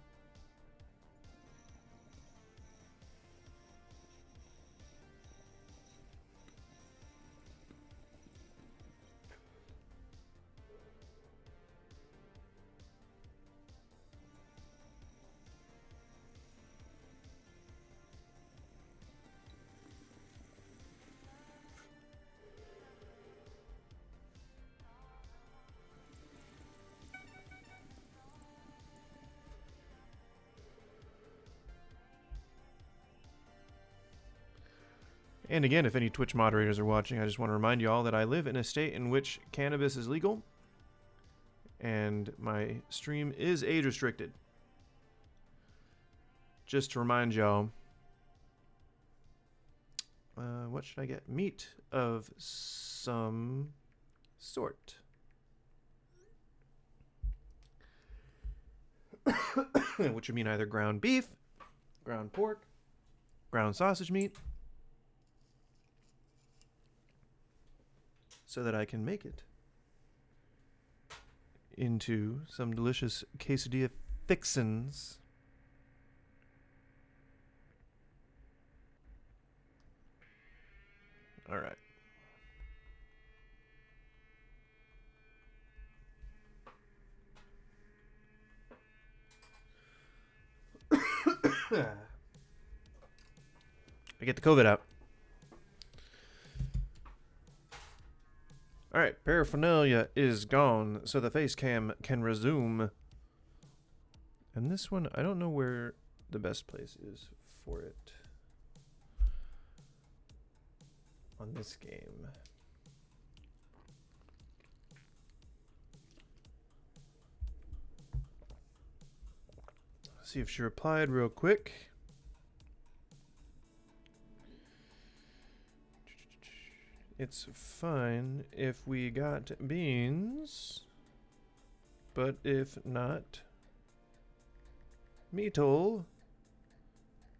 And again, if any Twitch moderators are watching, I just want to remind you all that I live in a state in which cannabis is legal, and my stream is age restricted. Just to remind y'all, what should I get? Meat of some sort. Which would mean either ground beef, ground pork, ground sausage meat, so that I can make it into some delicious quesadilla fixins. All right. I get the COVID out. Alright, paraphernalia is gone, so the face cam can resume. And this one, I don't know where the best place is for it on this game. See if she replied real quick. It's fine if we got beans, but if not, meat'll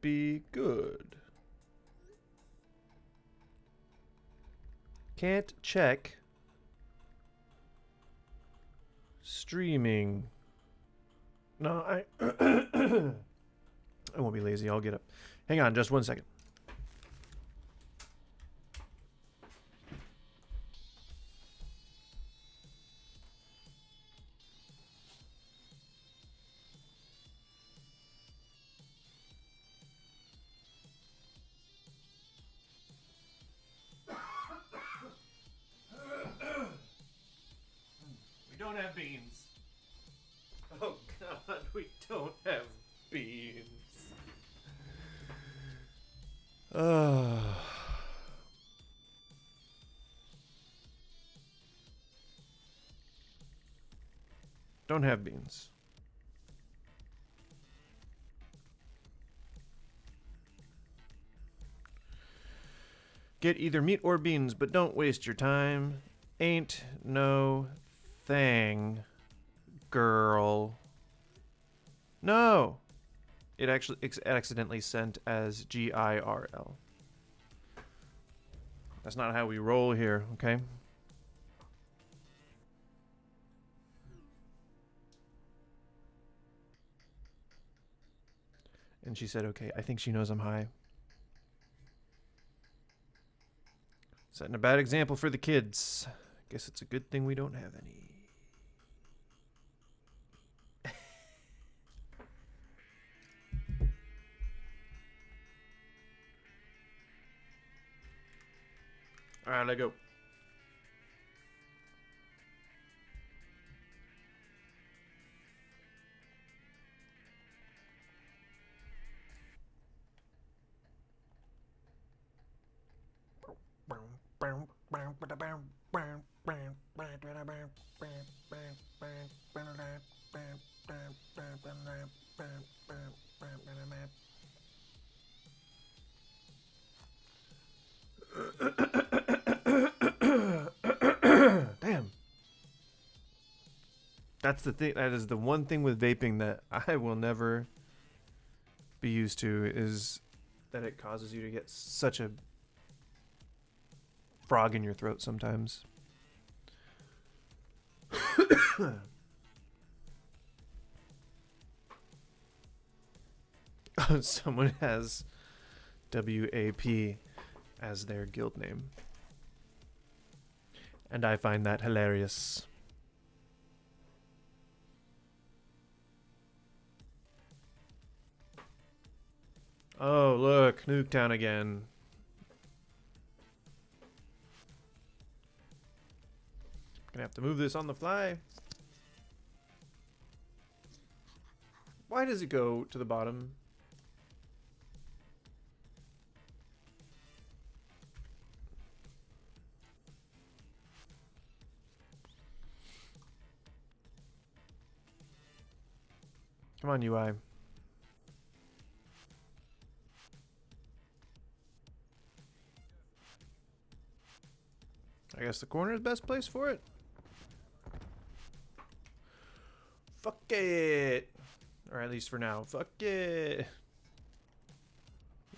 be good. Can't check streaming. No, I won't be lazy. I'll get up. Hang on just 1 second. We don't have beans. Oh God, we don't have beans. Don't have beans. Get either meat or beans, but don't waste your time. Ain't no thing, girl. No. It actually accidentally sent as GIRL. That's not how we roll here, okay? And she said, okay, I think she knows I'm high. Setting a bad example for the kids. Guess it's a good thing we don't have any. All right, let go. Damn. That's the thing. That is the one thing with vaping that I will never be used to, is that it causes you to get such a frog in your throat sometimes. Someone has WAP as their guild name. And I find that hilarious. Oh, look, Nuketown again. Gonna have to move this on the fly. Why does it go to the bottom? Come on, UI. I guess the corner is the best place for it. Fuck it. Or at least for now. Fuck it.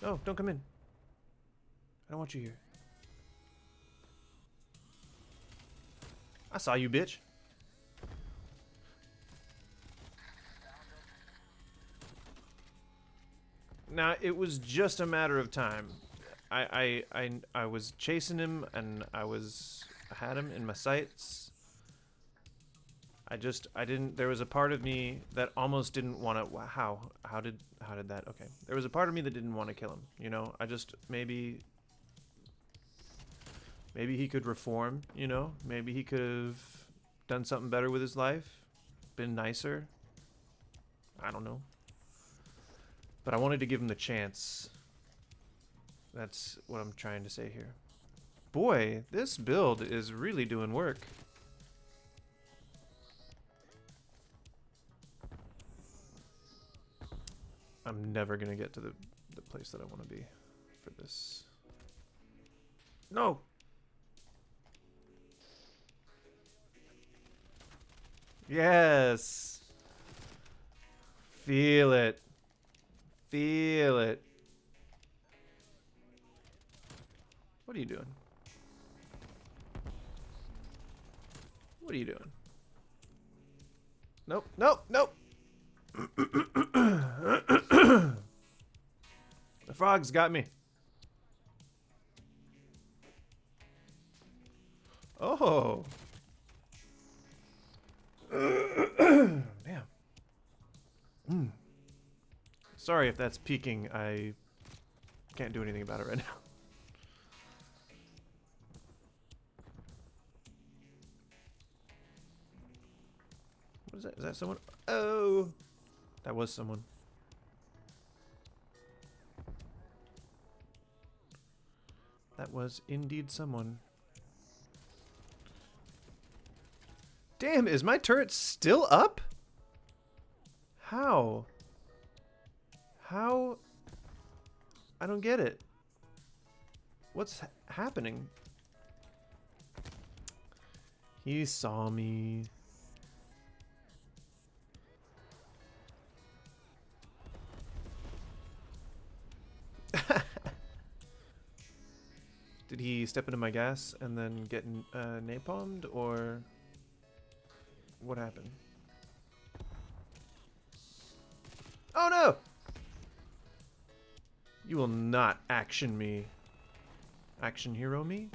No, don't come in. I don't want you here. I saw you, bitch. Now, it was just a matter of time. I was chasing him, and I had him in my sights. I didn't. There was a part of me that almost didn't want to. How did that? Okay, there was a part of me that didn't want to kill him. You know, I just maybe he could reform. You know, maybe he could have done something better with his life, been nicer. I don't know. But I wanted to give him the chance. That's what I'm trying to say here. Boy, this build is really doing work. I'm never gonna get to the place that I want to be for this. No! Yes! Feel it. Feel it. What are you doing? What are you doing? Nope, nope, nope. The frog's got me. Oh. Damn. Sorry if that's peaking. I can't do anything about it right now. What is that? Is that someone? Oh, that was someone. That was indeed someone. Damn, is my turret still up? How? How? I don't get it. What's happening? He saw me. Did he step into my gas and then get napalmed, or what happened? Oh no! You will not action me. Action hero me?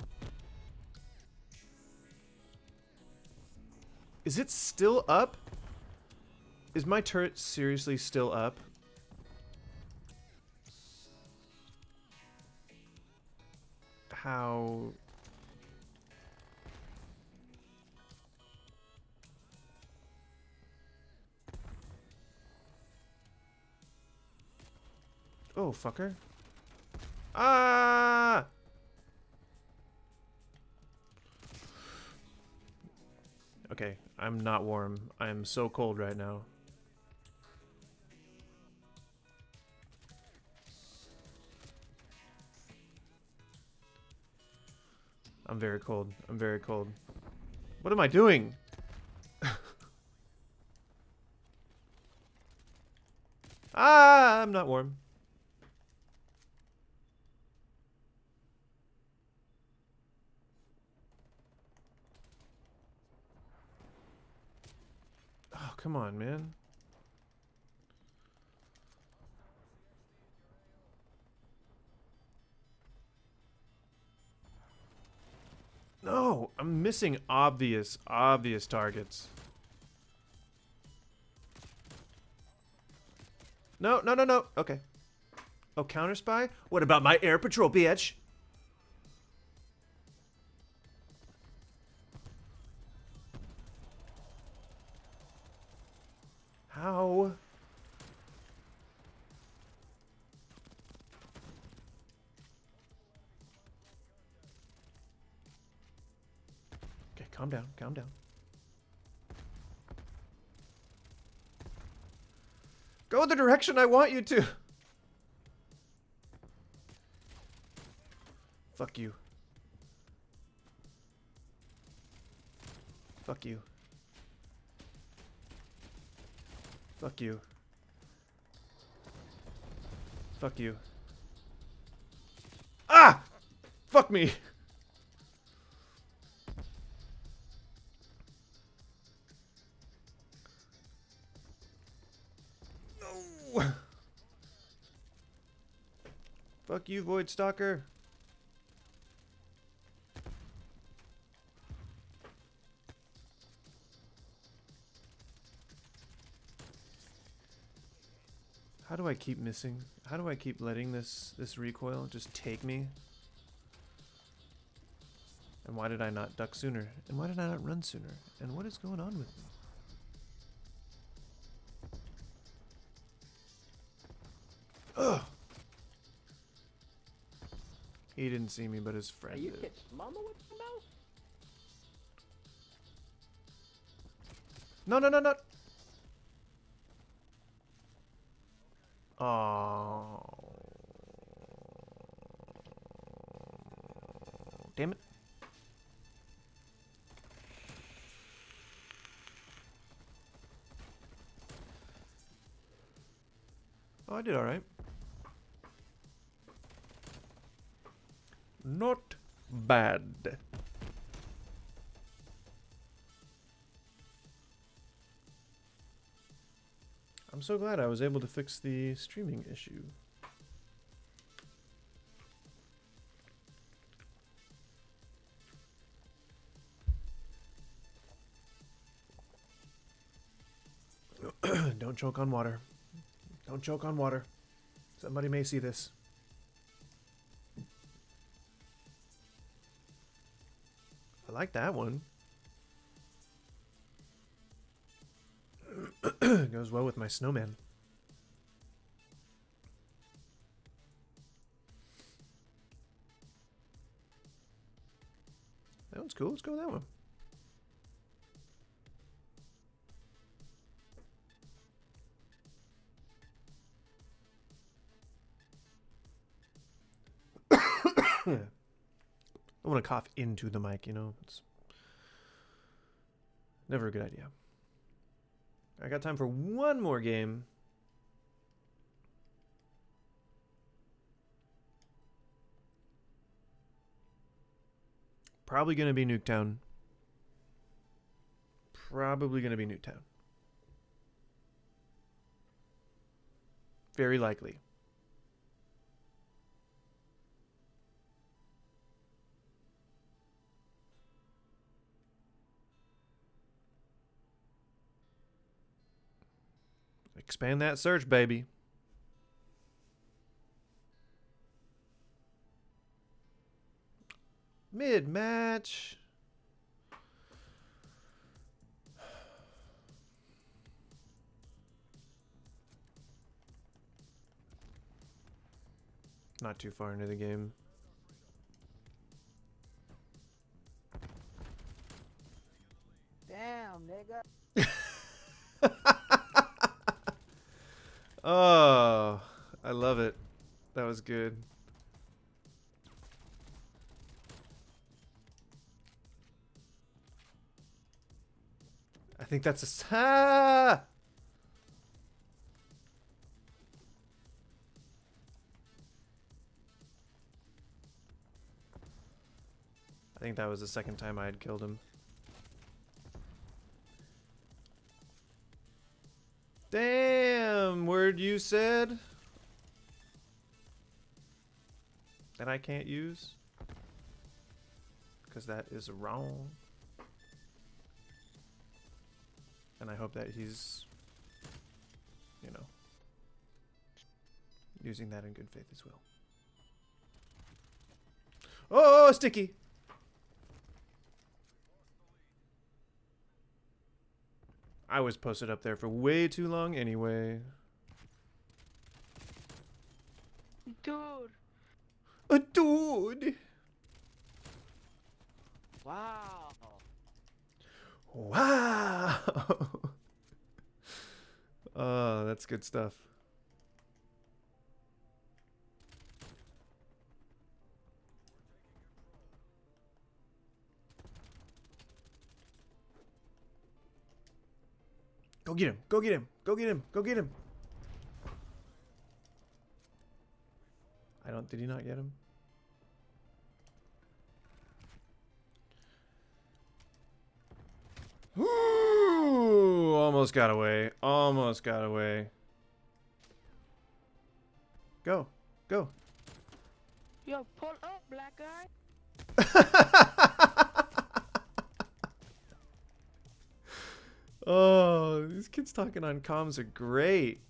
Is it still up? Is my turret seriously still up? How? Oh, fucker. Ah! Okay, I'm not warm. I am so cold right now. I'm very cold. I'm very cold. What am I doing? Ah, I'm not warm. Oh, come on, man. No, I'm missing obvious targets. No, no, no, no. Okay. Oh, counter spy? What about my air patrol, bitch? How? Okay, calm down, calm down. Go the direction I want you to. Fuck you. Fuck you. Fuck you. Fuck you. Ah! Fuck me. No. Fuck you, Void Stalker. How do I keep missing? How do I keep letting this recoil just take me? And why did I not duck sooner? And why did I not run sooner? And what is going on with me? Ugh. He didn't see me, but his friend You did. catch mama with the mouse? No, no, no, no. Oh. Damn it. Oh, I did all right. Not bad. I'm so glad I was able to fix the streaming issue. Don't choke on water. Don't choke on water. Somebody may see this. I like that one. Goes well with my snowman. That one's cool. Let's go with that one. I don't want to cough into the mic, you know? It's never a good idea. I got time for one more game. Probably going to be Nuketown. Probably going to be Nuketown. Very likely. Expand that search, baby. Mid-match. Not too far into the game. Damn, nigga. Oh, I love it. That was good. I think that's a... Ah! I think that was the second time I had killed him. Damn, word you said that I can't use, because that is wrong. And I hope that he's, you know, using that in good faith as well. Oh, sticky! I was posted up there for way too long anyway. Dude. A dude! Wow. Wow! Oh, that's good stuff. Go get him! Go get him! Go get him! Go get him! I don't... Did he not get him? Ooh, almost got away. Almost got away. Go. Go. Yo, pull up, black guy. Oh, these kids talking on comms are great.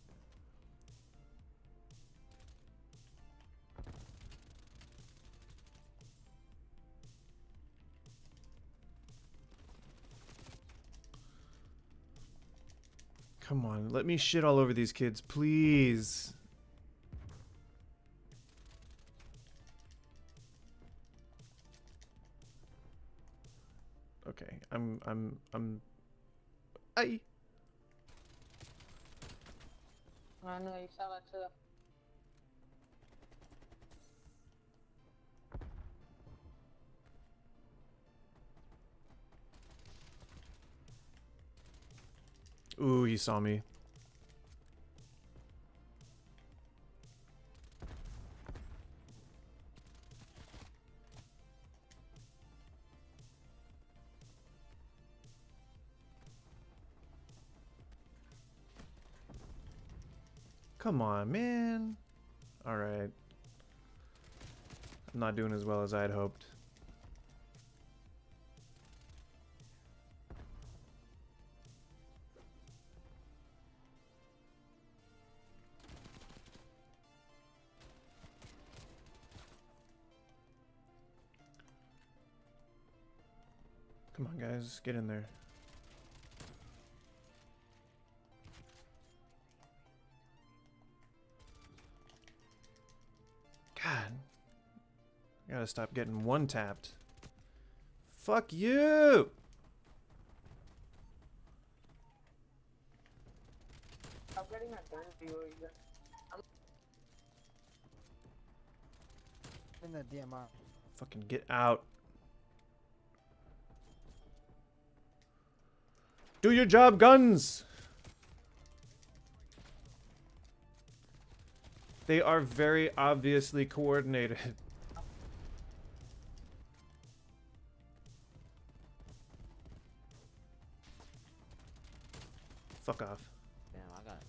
Come on, let me shit all over these kids, please. Okay, I I know you saw that too. Ooh, he saw me. Come on, man. All right. I'm not doing as well as I'd hoped. Come on, guys, get in there. God. I gotta stop getting one tapped. Fuck you! I'm getting a gun view. I'm in the DMR. Fucking get out. Do your job, guns! They are very obviously coordinated. Fuck off. Damn, I got it.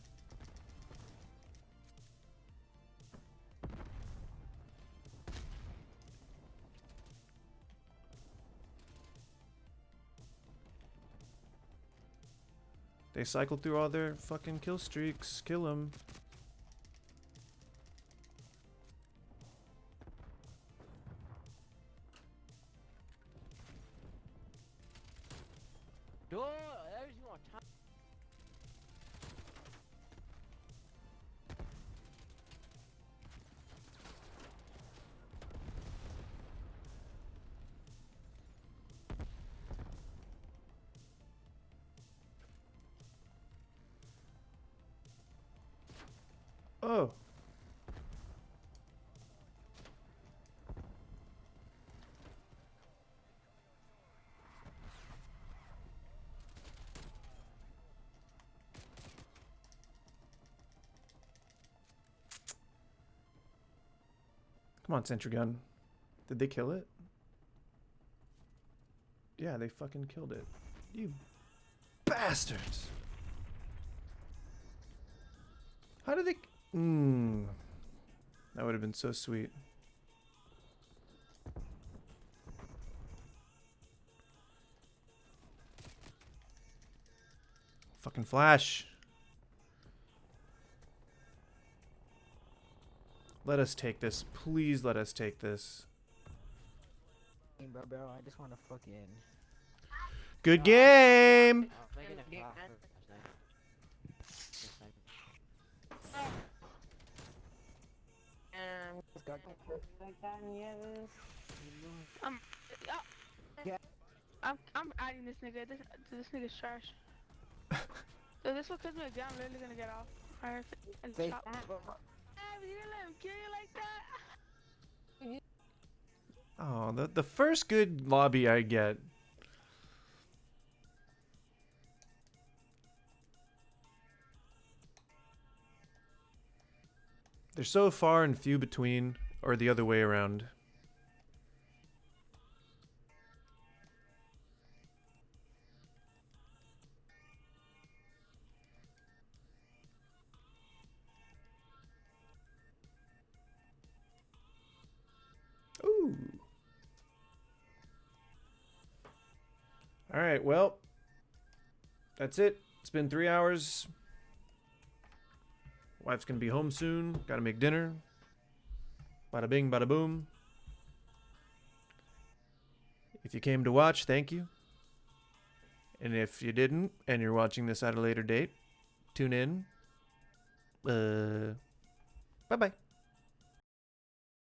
They cycle through all their fucking kill streaks. Kill them. Door, there's you on time. Oh. Come on, sentry gun. Did they kill it? Yeah, they fucking killed it. You bastards. How did they... That would have been so sweet. Fucking flash. Let us take this. Please let us take this. Bro, I just want to fucking. Good game! Making it fly I'm adding this nigga. This nigga's trash. So this will cut me again. I'm literally gonna get off. Alright, and Say stop. that, bro. You didn't let him kill you like that. Oh, the first good lobby I get. They're so far and few between, or the other way around. Ooh. All right, well, that's it. It's been 3 hours. Wife's gonna be home soon. Gotta make dinner. Bada bing, bada boom. If you came to watch, thank you. And if you didn't, and you're watching this at a later date, tune in. Bye-bye.